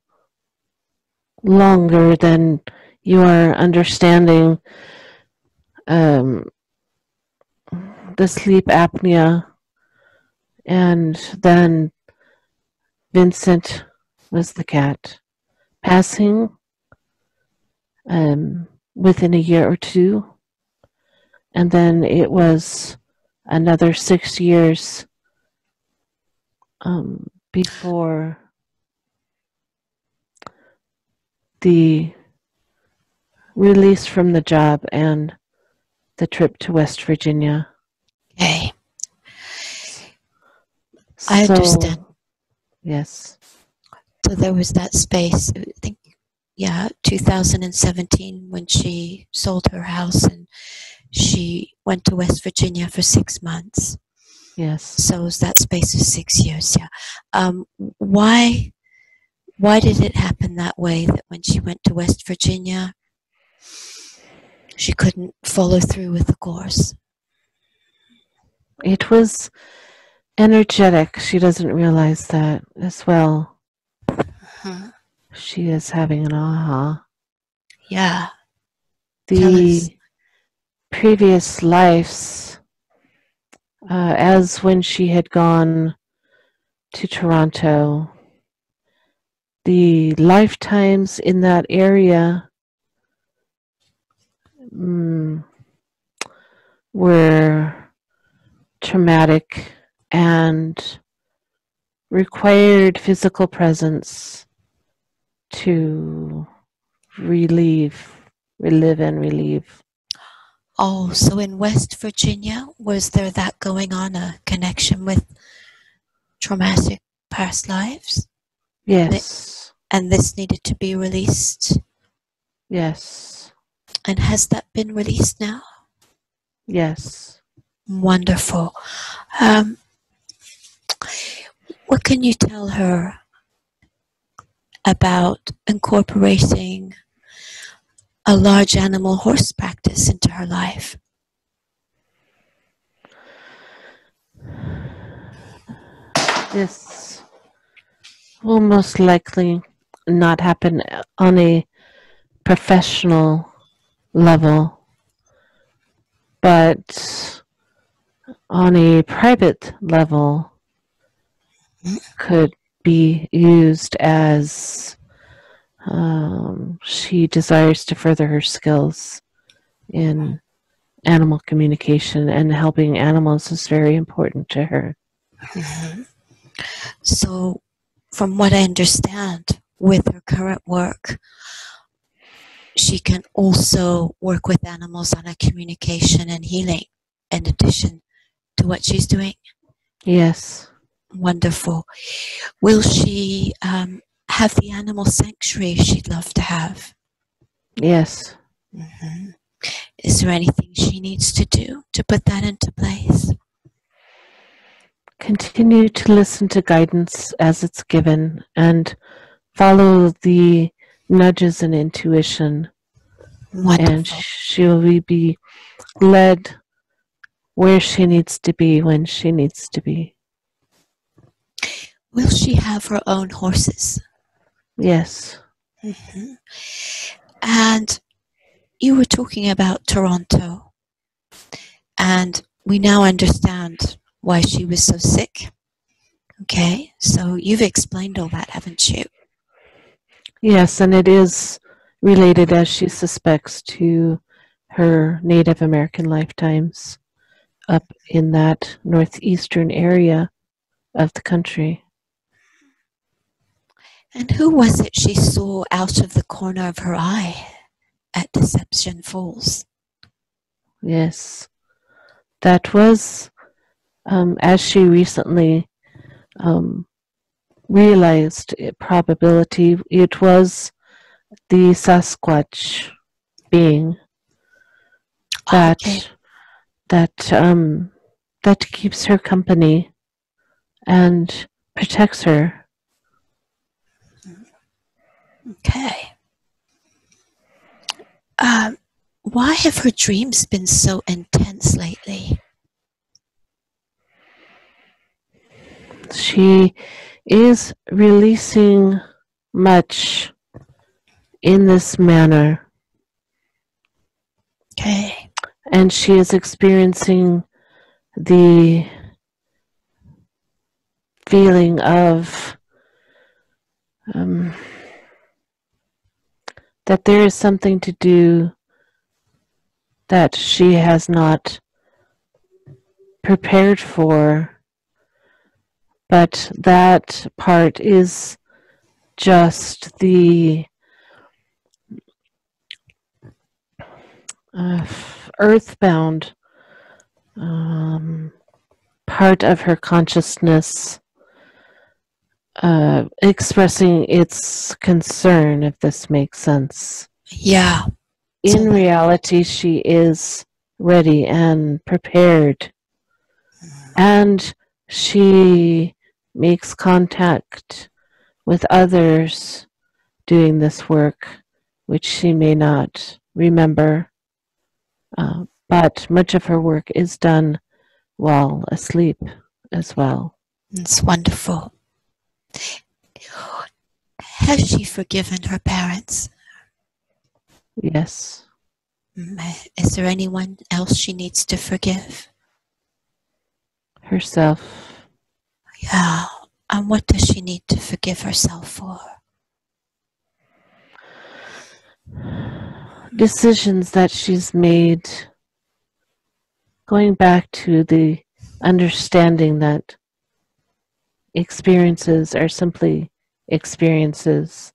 Speaker 1: longer than you are understanding. The sleep apnea, and then Vincent was the cat, passing within a year or two, and then it was another 6 years before the release from the job and the trip to West Virginia.
Speaker 2: Okay. I understand.
Speaker 1: Yes.
Speaker 2: So there was that space, I think, 2017 when she sold her house and she went to West Virginia for 6 months.
Speaker 1: Yes.
Speaker 2: So it was that space of 6 years, yeah. Why did it happen that way, that when she went to West Virginia, she couldn't follow through with the course?
Speaker 1: It was energetic. She doesn't realize that as well. She is having an aha.
Speaker 2: Yeah.
Speaker 1: The previous lives, as when she had gone to Toronto, the lifetimes in that area were traumatic and required physical presence to relive and relieve.
Speaker 2: Oh, so in West Virginia, was there that going on, a connection with traumatic past lives?
Speaker 1: Yes.
Speaker 2: And this needed to be released?
Speaker 1: Yes.
Speaker 2: And has that been released now?
Speaker 1: Yes.
Speaker 2: Wonderful. What can you tell her about incorporating a large animal horse practice into her life?
Speaker 1: This will most likely not happen on a professional level, but on a private level could be used as she desires to further her skills in animal communication, and helping animals is very important to her.
Speaker 2: Mhm. So, from what I understand, with her current work, she can also work with animals on a communication and healing in addition to what she's doing.
Speaker 1: Yes.
Speaker 2: Wonderful. Will she have the animal sanctuary she'd love to have?
Speaker 1: Yes.
Speaker 2: Mhm. Is there anything she needs to do to put that into place?
Speaker 1: Continue to listen to guidance as it's given and follow the nudges and intuition,
Speaker 2: Wonderful.
Speaker 1: and she will be led where she needs to be when she needs to be.
Speaker 2: Will she have her own horses?
Speaker 1: Yes.
Speaker 2: Mhm. And you were talking about Toronto, and we now understand why she was so sick. Okay, so you've explained all that, haven't you?
Speaker 1: Yes, and it is related, as she suspects, to her Native American lifetimes up in that northeastern area of the country.
Speaker 2: And who was it she saw out of the corner of her eye at Deception Falls?
Speaker 1: Yes, that was, as she recently realized probability, it was the Sasquatch being that
Speaker 2: Okay.
Speaker 1: that keeps her company and protects her.
Speaker 2: Okay. Why have her dreams been so intense lately?
Speaker 1: She is releasing much in this manner,
Speaker 2: Okay.
Speaker 1: and she is experiencing the feeling of that there is something to do that she has not prepared for, but that part is just the earthbound part of her consciousness expressing its concern, if this makes sense.
Speaker 2: Yeah.
Speaker 1: In reality, she is ready and prepared, and she makes contact with others doing this work, which she may not remember, but much of her work is done while asleep as well.
Speaker 2: It's wonderful. Has she forgiven her parents?
Speaker 1: Yes.
Speaker 2: Is there anyone else she needs to forgive?
Speaker 1: Herself.
Speaker 2: Yeah. And what does she need to forgive herself for?
Speaker 1: Decisions that she's made, going back to the understanding that experiences are simply experiences.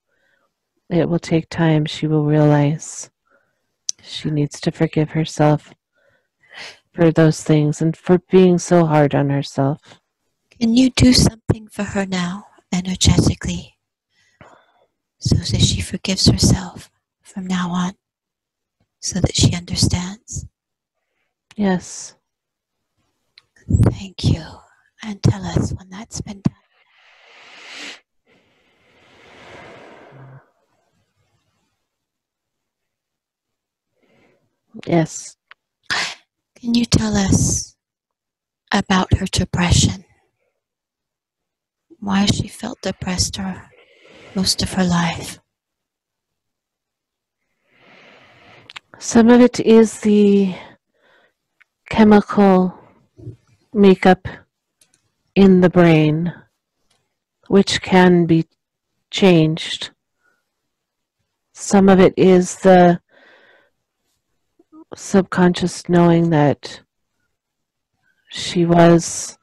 Speaker 1: It will take time, she will realize. She needs to forgive herself for those things and for being so hard on herself.
Speaker 2: Can you do something for her now, energetically, so that she forgives herself from now on, so that she understands?
Speaker 1: Yes.
Speaker 2: Thank you. And tell us when that's been done.
Speaker 1: Yes.
Speaker 2: Can you tell us about her depression? Why she felt depressed or most of her life?
Speaker 1: Some of it is the chemical makeup in the brain, which can be changed. Some of it is the subconscious knowing that she was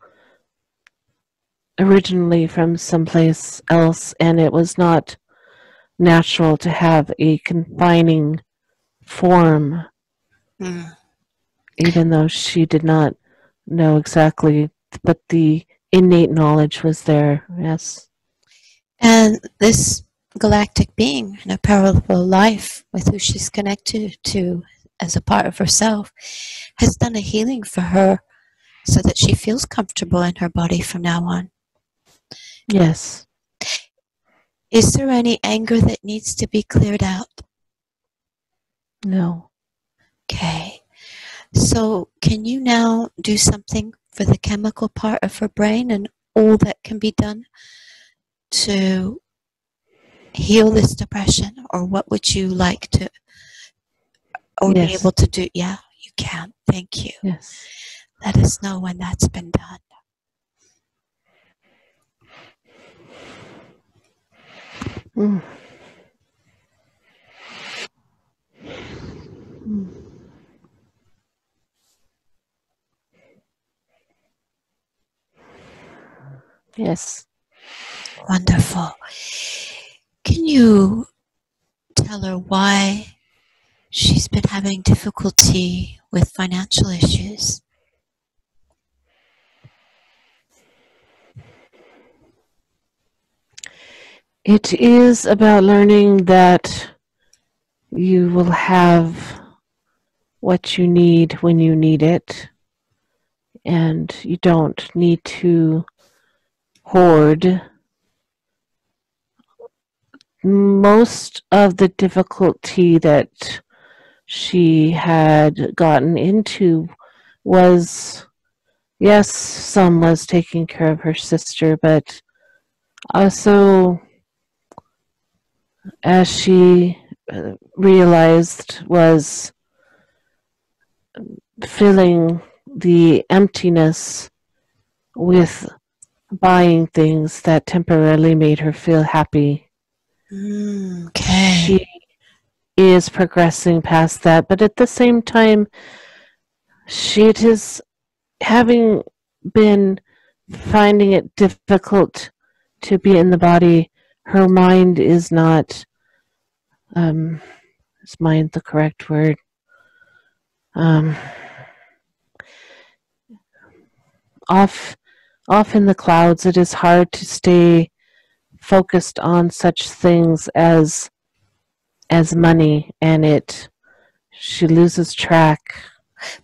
Speaker 1: originally from someplace else and it was not natural to have a confining form, even though she did not know exactly, but the innate knowledge was there, yes.
Speaker 2: And this galactic being in a parallel life with who she's connected to as a part of herself has done a healing for her so that she feels comfortable in her body from now on.
Speaker 1: Yes.
Speaker 2: Is there any anger that needs to be cleared out?
Speaker 1: No.
Speaker 2: Okay. So can you now do something for the chemical part of her brain and all that can be done to heal this depression? Or what would you like to, or
Speaker 1: Yes.
Speaker 2: be able to do? Yeah, you can. Thank you.
Speaker 1: Yes.
Speaker 2: Let us know when that's been done.
Speaker 1: Mm. Yes.
Speaker 2: Wonderful. Can you tell her why she's been having difficulty with financial issues?
Speaker 1: It is about learning that you will have what you need when you need it, and you don't need to hoard. Most of the difficulty that she had gotten into was, yes, some was taking care of her sister, but also, as she realized, was filling the emptiness with buying things that temporarily made her feel happy.
Speaker 2: Okay.
Speaker 1: She is progressing past that, but at the same time, she is having been finding it difficult to be in the body. Her mind is not, is mind the correct word? Off in the clouds. It is hard to stay focused on such things as money, and she loses track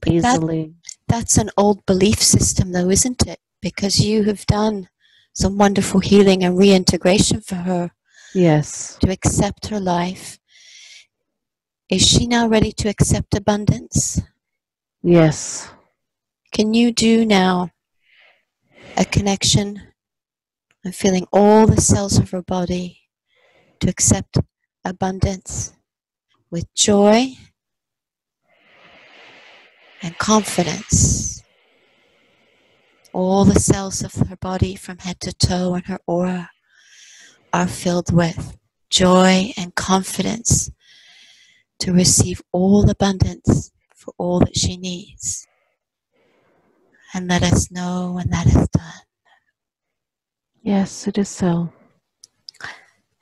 Speaker 2: But
Speaker 1: easily.
Speaker 2: that's an old belief system, though, isn't it? Because you have done some wonderful healing and reintegration for her.
Speaker 1: Yes.
Speaker 2: To accept her life. Is she now ready to accept abundance?
Speaker 1: Yes.
Speaker 2: Can you do now a connection and feeling all the cells of her body to accept abundance with joy and confidence? All the cells of her body from head to toe and her aura are filled with joy and confidence to receive all abundance for all that she needs. And let us know when that is done.
Speaker 1: Yes, it is so.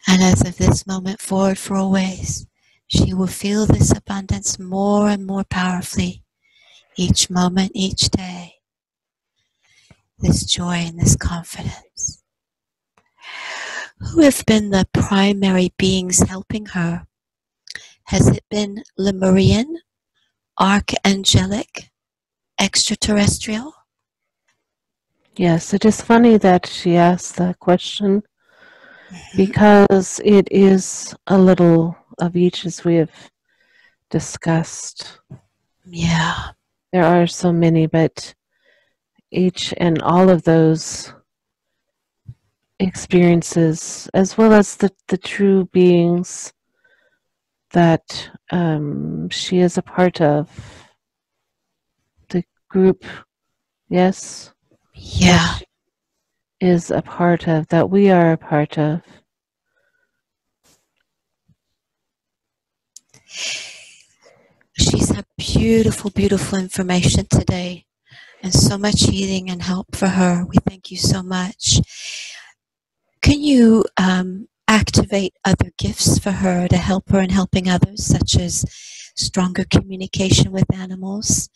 Speaker 2: And as of this moment forward for always, she will feel this abundance more and more powerfully each moment, each day. This joy and this confidence. Who have been the primary beings helping her? Has it been Lemurian, archangelic, extraterrestrial?
Speaker 1: Yes, it is funny that she asked that question because it is a little of each, as we have discussed.
Speaker 2: Yeah.
Speaker 1: There are so many, but each and all of those experiences, as well as the true beings that she is a part of. The group, yes,
Speaker 2: Yeah.
Speaker 1: that she is a part of, that we are a part of.
Speaker 2: She's had beautiful, beautiful information today and so much healing and help for her. We thank you so much. Can you activate other gifts for her to help her in helping others, such as stronger communication with animals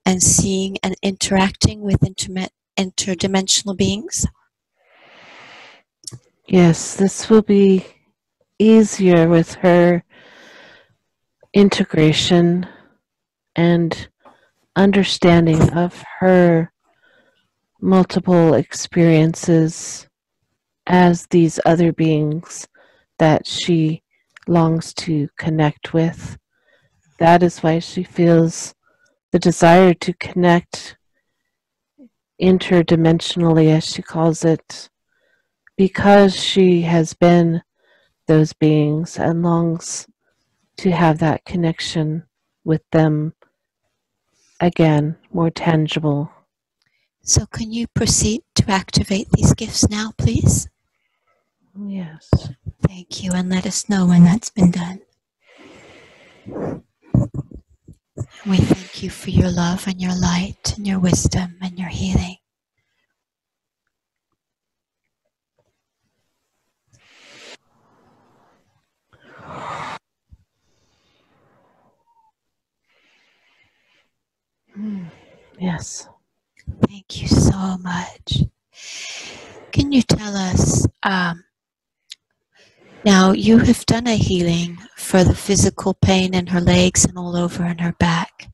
Speaker 2: and seeing and interacting with interdimensional beings?
Speaker 1: Yes, this will be easier with her integration and understanding of her multiple experiences as these other beings that she longs to connect with. That is why she feels the desire to connect interdimensionally, as she calls it, because she has been those beings and longs to have that connection with them again, more tangible.
Speaker 2: So can you proceed to activate these gifts now, please?
Speaker 1: Yes.
Speaker 2: Thank you, and let us know when that's been done. We thank you for your love and your light and your wisdom and your healing.
Speaker 1: Yes.
Speaker 2: Thank you so much. Can you tell us, now you have done a healing for the physical pain in her legs and all over in her back,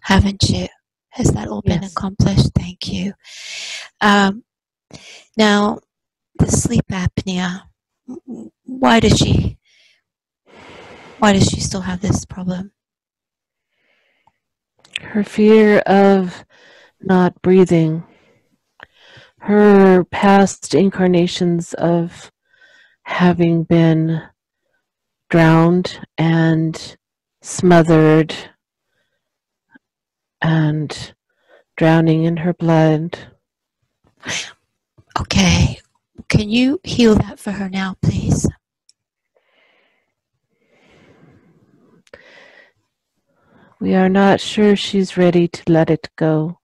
Speaker 2: haven't you? Has that all been
Speaker 1: Yes.
Speaker 2: accomplished? Thank you. Now, the sleep apnea, why does she still have this problem?
Speaker 1: Her fear of not breathing, her past incarnations of having been drowned and smothered and drowning in her blood.
Speaker 2: Okay, can you heal that for her now, please?
Speaker 1: We are not sure she's ready to let it go.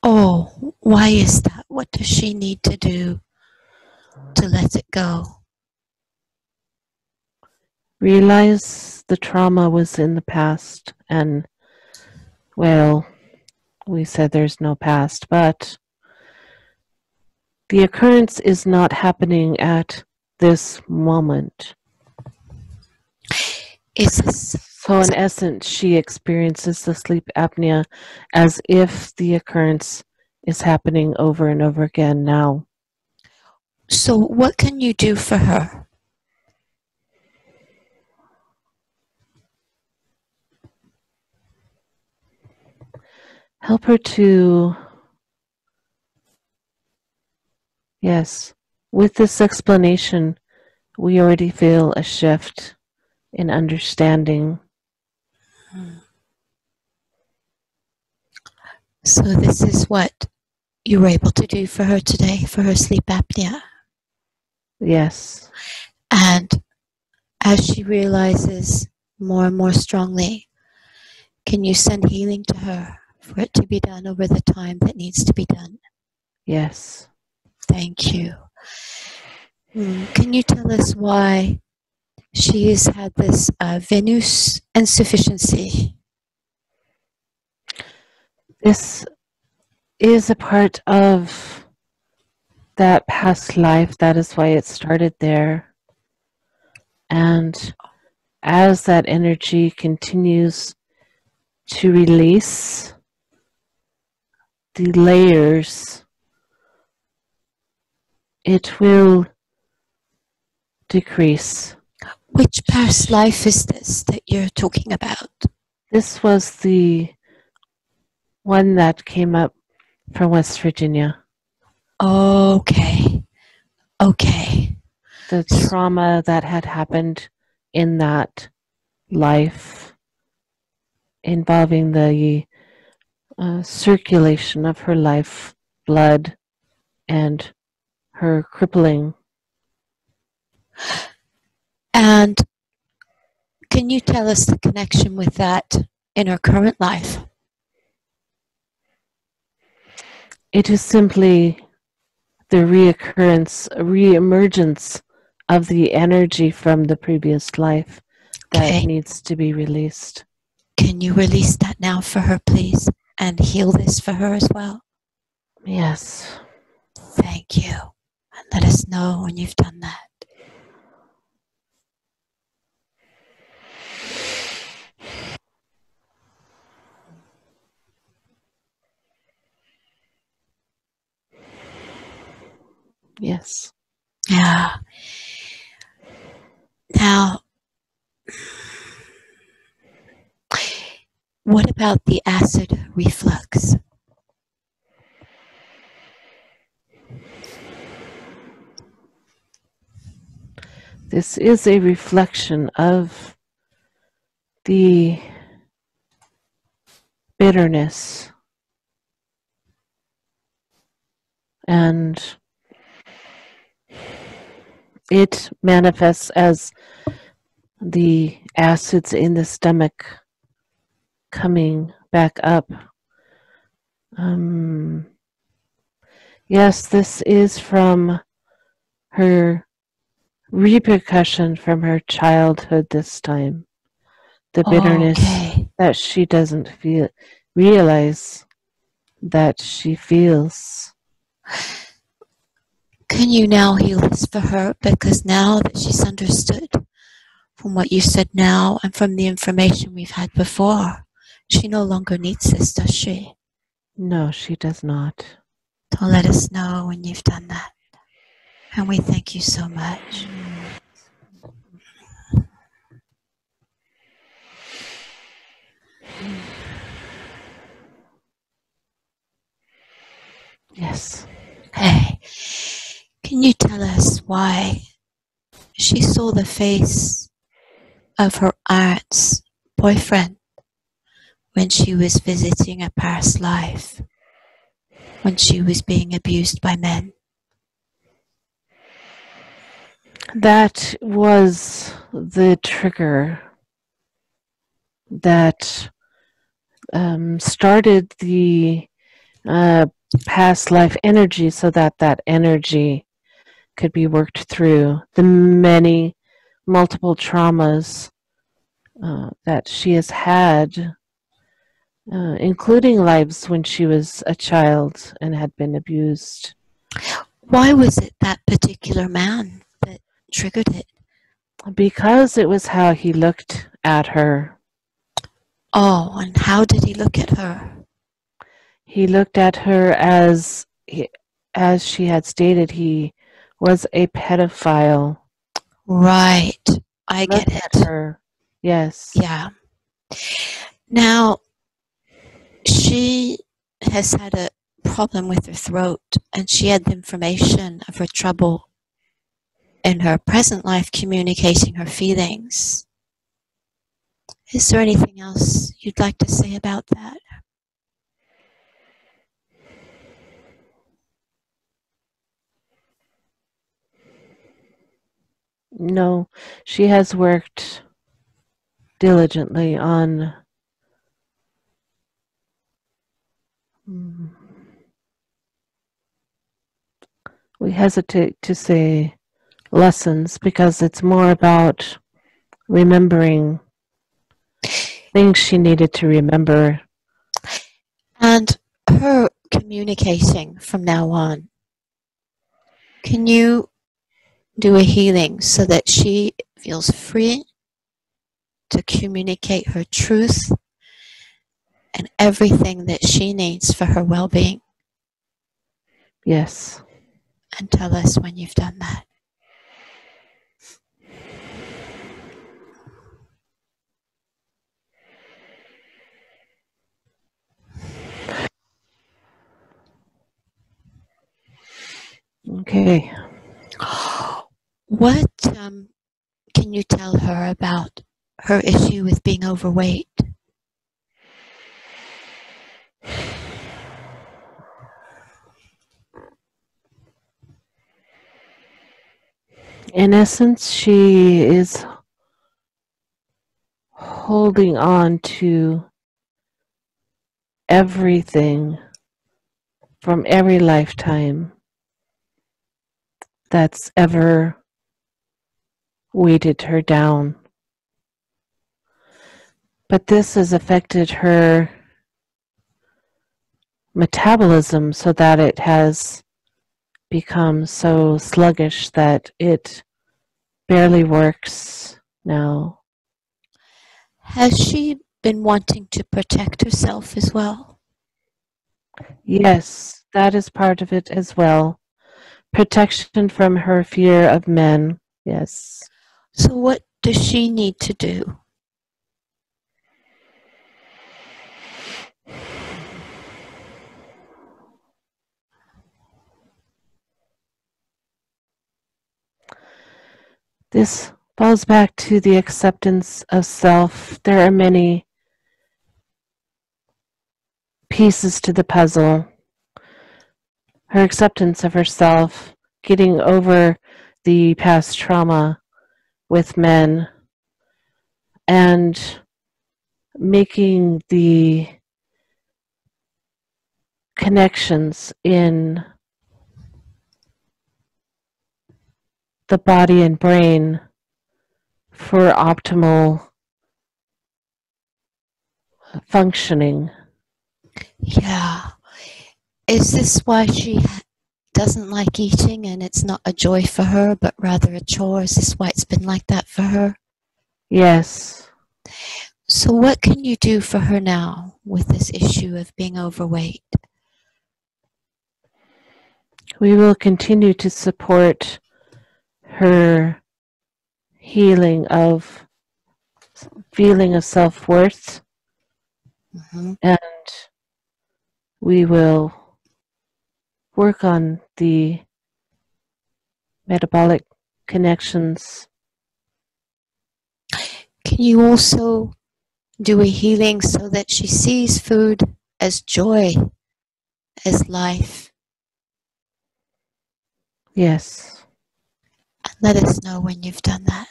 Speaker 2: Oh, why is that? What does she need to do to let it go?
Speaker 1: Realize the trauma was in the past, and, well, we said there's no past, but the occurrence is not happening at this moment.
Speaker 2: Is this
Speaker 1: So in essence, she experiences the sleep apnea as if the occurrence is happening over and over again now.
Speaker 2: so? What can you do for her?
Speaker 1: Help her to, yes, with this explanation, we already feel a shift in understanding.
Speaker 2: So this is what you were able to do for her today for her sleep apnea.
Speaker 1: Yes.
Speaker 2: And as she realizes more and more strongly, can you send healing to her for it to be done over the time that needs to be done?
Speaker 1: Yes.
Speaker 2: Thank you. Can you tell us why she has had this Venus insufficiency?
Speaker 1: This is a part of that past life. That is why it started there. And as that energy continues to release the layers, it will decrease.
Speaker 2: Which past life is this that you're talking about?
Speaker 1: This was the one that came up from West Virginia.
Speaker 2: Okay. Okay.
Speaker 1: The trauma that had happened in that life involving the circulation of her life blood and her crippling.
Speaker 2: And can you tell us the connection with that in her current life?
Speaker 1: It is simply the reemergence of the energy from the previous life that
Speaker 2: Okay.
Speaker 1: needs to be released.
Speaker 2: Can you release that now for her, please? And heal this for her as well?
Speaker 1: Yes.
Speaker 2: Thank you. And let us know when you've done that.
Speaker 1: Yes.
Speaker 2: Yeah. Now, what about the acid reflux?
Speaker 1: This is a reflection of the bitterness and it manifests as the acids in the stomach coming back up. Yes, this is from her repercussion from her childhood this time. The bitterness
Speaker 2: Okay.
Speaker 1: that she doesn't realize that she feels.
Speaker 2: Can you now heal this for her? Because now that she's understood from what you said now and from the information we've had before, she no longer needs this, does she?
Speaker 1: No, she does not.
Speaker 2: So let us know when you've done that. And we thank you so much.
Speaker 1: Yes.
Speaker 2: Hey, can you tell us why she saw the face of her aunt's boyfriend when she was visiting a past life, when she was being abused by men?
Speaker 1: That was the trigger that started the past life energy so that that energy could be worked through the many multiple traumas that she has had, including lives when she was a child and had been abused.
Speaker 2: Why was it that particular man that triggered it?
Speaker 1: Because it was how he looked at her.
Speaker 2: Oh, and how did he look at her?
Speaker 1: He looked at her as she had stated, he was a pedophile.
Speaker 2: Right, I get
Speaker 1: Looked
Speaker 2: it.
Speaker 1: at her. Yes.
Speaker 2: Yeah. Now, she has had a problem with her throat, and she had the information of her trouble in her present life communicating her feelings. Is there anything else you'd like to say about that?
Speaker 1: No, she has worked diligently on we hesitate to say lessons because it's more about remembering things she needed to remember.
Speaker 2: And her communicating from now on. Can you do a healing so that she feels free to communicate her truth and everything that she needs for her well-being?
Speaker 1: Yes.
Speaker 2: And tell us when you've done that.
Speaker 1: Okay.
Speaker 2: What can you tell her about her issue with being overweight?
Speaker 1: In essence, she is holding on to everything from every lifetime that's ever weighted her down. But this has affected her metabolism so that it has become so sluggish that it barely works now.
Speaker 2: Has she been wanting to protect herself as well?
Speaker 1: Yes, that is part of it as well. Protection from her fear of men. Yes.
Speaker 2: So what does she need to do?
Speaker 1: This falls back to the acceptance of self. There are many pieces to the puzzle. Her acceptance of herself, getting over the past trauma with men, and making the connections in the body and brain for optimal functioning.
Speaker 2: Yeah. Is this why she doesn't like eating and it's not a joy for her, but rather a chore? Is this why it's been like that for her?
Speaker 1: Yes.
Speaker 2: So what can you do for her now with this issue of being overweight?
Speaker 1: We will continue to support her healing of feeling of self-worth, and we will work on the metabolic connections.
Speaker 2: Can you also do a healing so that she sees food as joy, as life?
Speaker 1: Yes.
Speaker 2: Let us know when you've done that.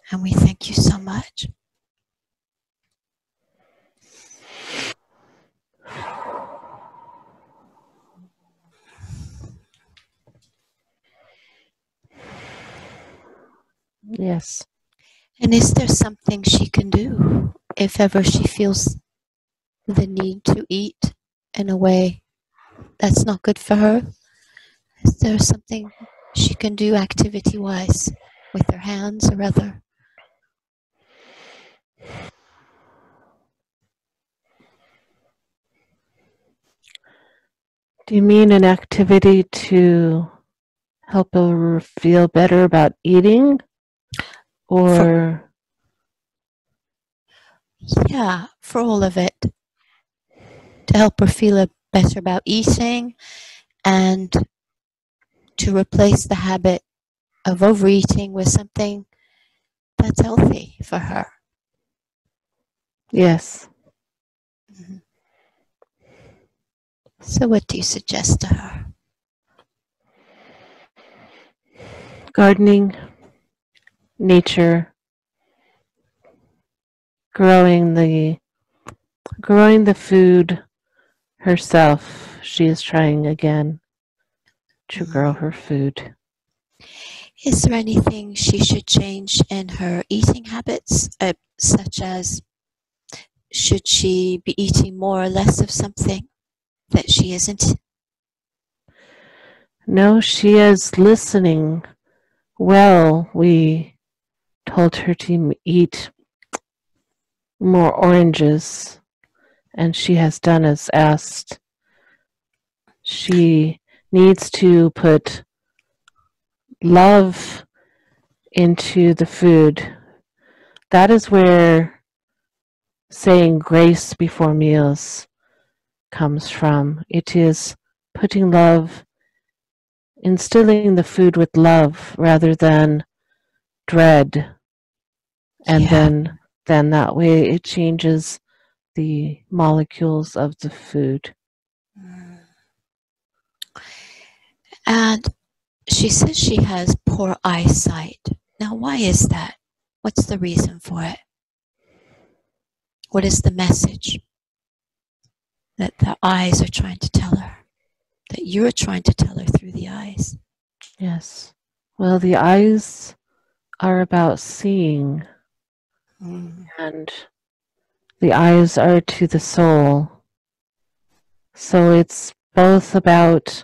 Speaker 2: And we thank you so much.
Speaker 1: Yes.
Speaker 2: And is there something she can do if ever she feels the need to eat in a way that's not good for her? Is there something she can do activity-wise with her hands or other?
Speaker 1: Do you mean an activity to help her feel better about eating? Or
Speaker 2: Yeah, for all of it. To help her feel better about eating and to replace the habit of overeating with something that's healthy for her.
Speaker 1: yes.
Speaker 2: So what do you suggest to her?
Speaker 1: Gardening, nature, growing the food herself. She is trying again to grow her food.
Speaker 2: Is there anything she should change in her eating habits, such as should she be eating more or less of something that she isn't?
Speaker 1: No, she is listening well. We told her to eat more oranges, and she has done as asked. She needs to put love into the food. That is where saying grace before meals comes from. It is putting love instilling the food with love rather than dread. And
Speaker 2: Yeah.
Speaker 1: then that way it changes the molecules of the food.
Speaker 2: Mm. And she says she has poor eyesight. Now, why is that? What's the reason for it? What is the message that the eyes are trying to tell her? That you're trying to tell her through the eyes?
Speaker 1: Yes. Well, the eyes are about seeing, and the eyes are to the soul. So it's both about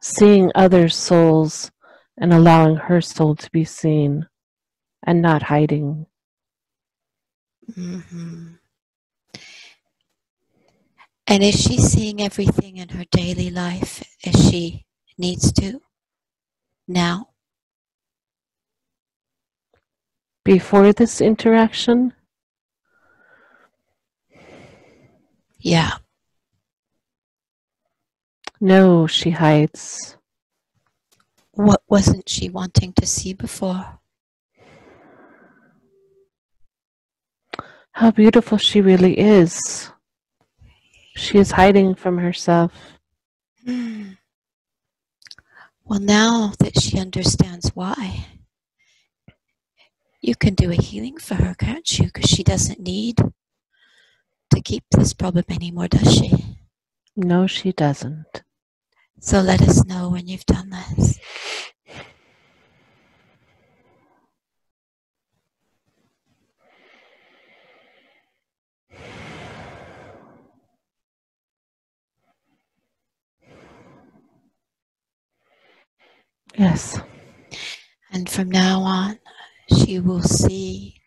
Speaker 1: seeing other souls and allowing her soul to be seen and not hiding.
Speaker 2: Mm-hmm. And is she seeing everything in her daily life as she needs to now?
Speaker 1: Before this interaction,
Speaker 2: Yeah.
Speaker 1: no, she hides.
Speaker 2: What wasn't she wanting to see before?
Speaker 1: How beautiful she really is. She is hiding from herself.
Speaker 2: Hmm. Well, now that she understands why, you can do a healing for her, can't you? Because she doesn't need to keep this problem anymore, does she?
Speaker 1: No, she doesn't.
Speaker 2: So let us know when you've done this.
Speaker 1: Yes.
Speaker 2: And from now on, she will see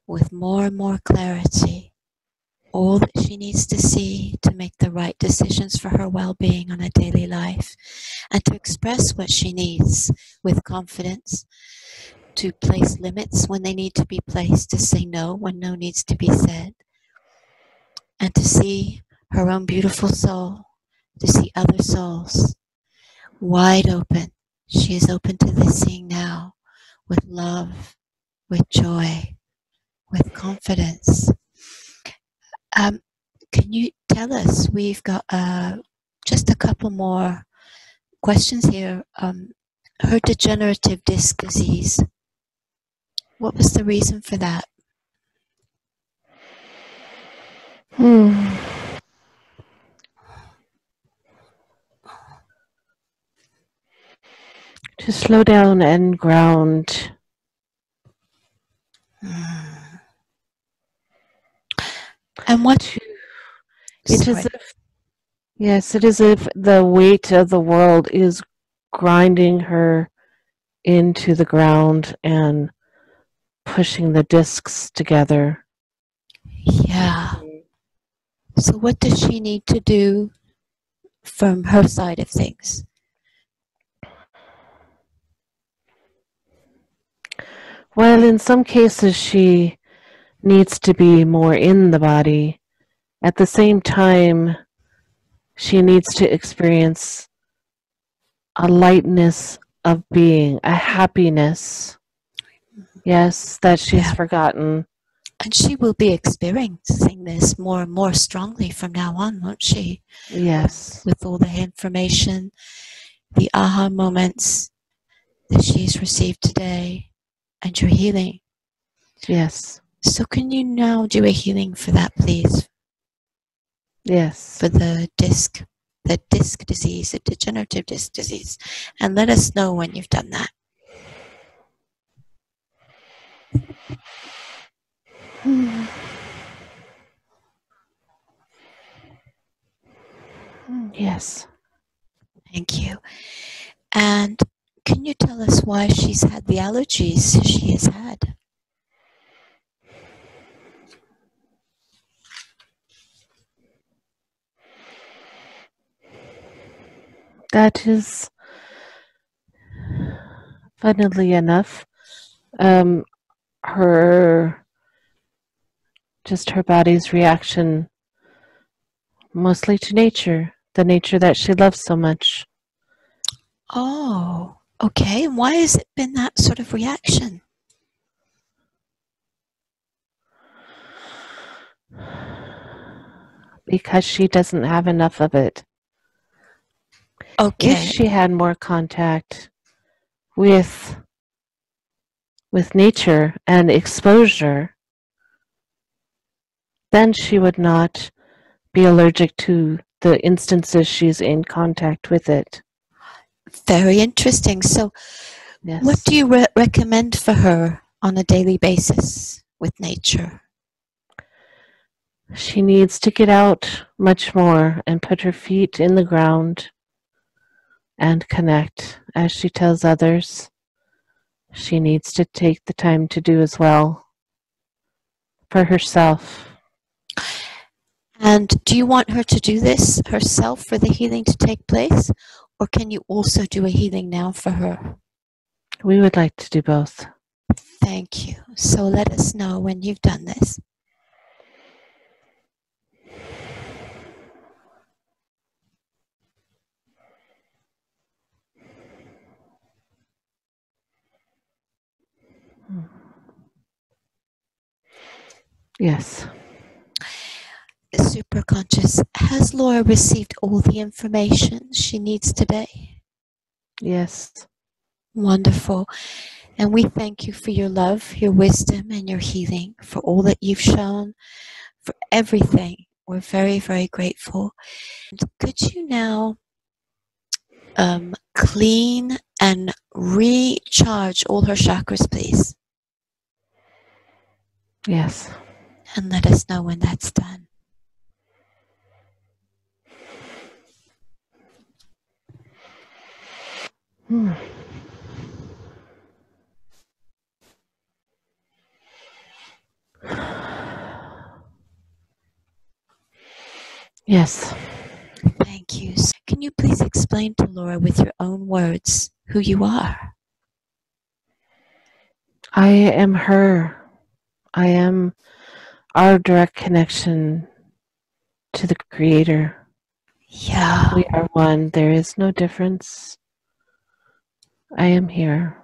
Speaker 2: with more and more clarity all that she needs to see to make the right decisions for her well-being on a daily life, and to express what she needs with confidence, to place limits when they need to be placed, to say no when no needs to be said, and to see her own beautiful soul, to see other souls wide open. She is open to this seeing now with love, with joy, with confidence. Can you tell us, we've got just a couple more questions here. Her degenerative disc disease, what was the reason for that?
Speaker 1: To slow down and ground.
Speaker 2: And what?
Speaker 1: It is if, yes, it is if the weight of the world is grinding her into the ground and pushing the discs together.
Speaker 2: Yeah. So what does she need to do from her side of things?
Speaker 1: While in some cases she needs to be more in the body, at the same time she needs to experience a lightness of being, a happiness, yes, that she's forgotten.
Speaker 2: And she will be experiencing this more and more strongly from now on, won't she?
Speaker 1: Yes.
Speaker 2: With all the information, the aha moments that she's received today, and your healing.
Speaker 1: Yes.
Speaker 2: So can you now do a healing for that, please?
Speaker 1: Yes.
Speaker 2: For the disc disease, the degenerative disc disease. And let us know when you've done that.
Speaker 1: Yes.
Speaker 2: Thank you. And can you tell us why she's had the allergies she has had?
Speaker 1: That is, funnily enough, her body's reaction mostly to nature, the nature that she loves so much.
Speaker 2: Oh, okay. And why has it been that sort of reaction?
Speaker 1: Because she doesn't have enough of it. If
Speaker 2: Okay.
Speaker 1: she had more contact with nature and exposure, then she would not be allergic to the instances she's in contact with it.
Speaker 2: Very interesting. So,
Speaker 1: Yes.
Speaker 2: what do you recommend for her on a daily basis with nature?
Speaker 1: She needs to get out much more and put her feet in the ground and connect, as she tells others. She needs to take the time to do as well for herself.
Speaker 2: And do you want her to do this herself for the healing to take place? Or can you also do a healing now for her?
Speaker 1: We would like to do both.
Speaker 2: Thank you. So let us know when you've done this.
Speaker 1: Yes.
Speaker 2: Superconscious, has Laura received all the information she needs today?
Speaker 1: Yes.
Speaker 2: Wonderful. And we thank you for your love, your wisdom, and your healing, for all that you've shown, for everything. We're very, very grateful. Could you now clean and recharge all her chakras, please?
Speaker 1: Yes.
Speaker 2: And let us know when that's done.
Speaker 1: Yes.
Speaker 2: Thank you. So can you please explain to Laura with your own words who you are?
Speaker 1: I am her. I am our direct connection to the Creator.
Speaker 2: Yeah.
Speaker 1: We are one. There is no difference. I am here.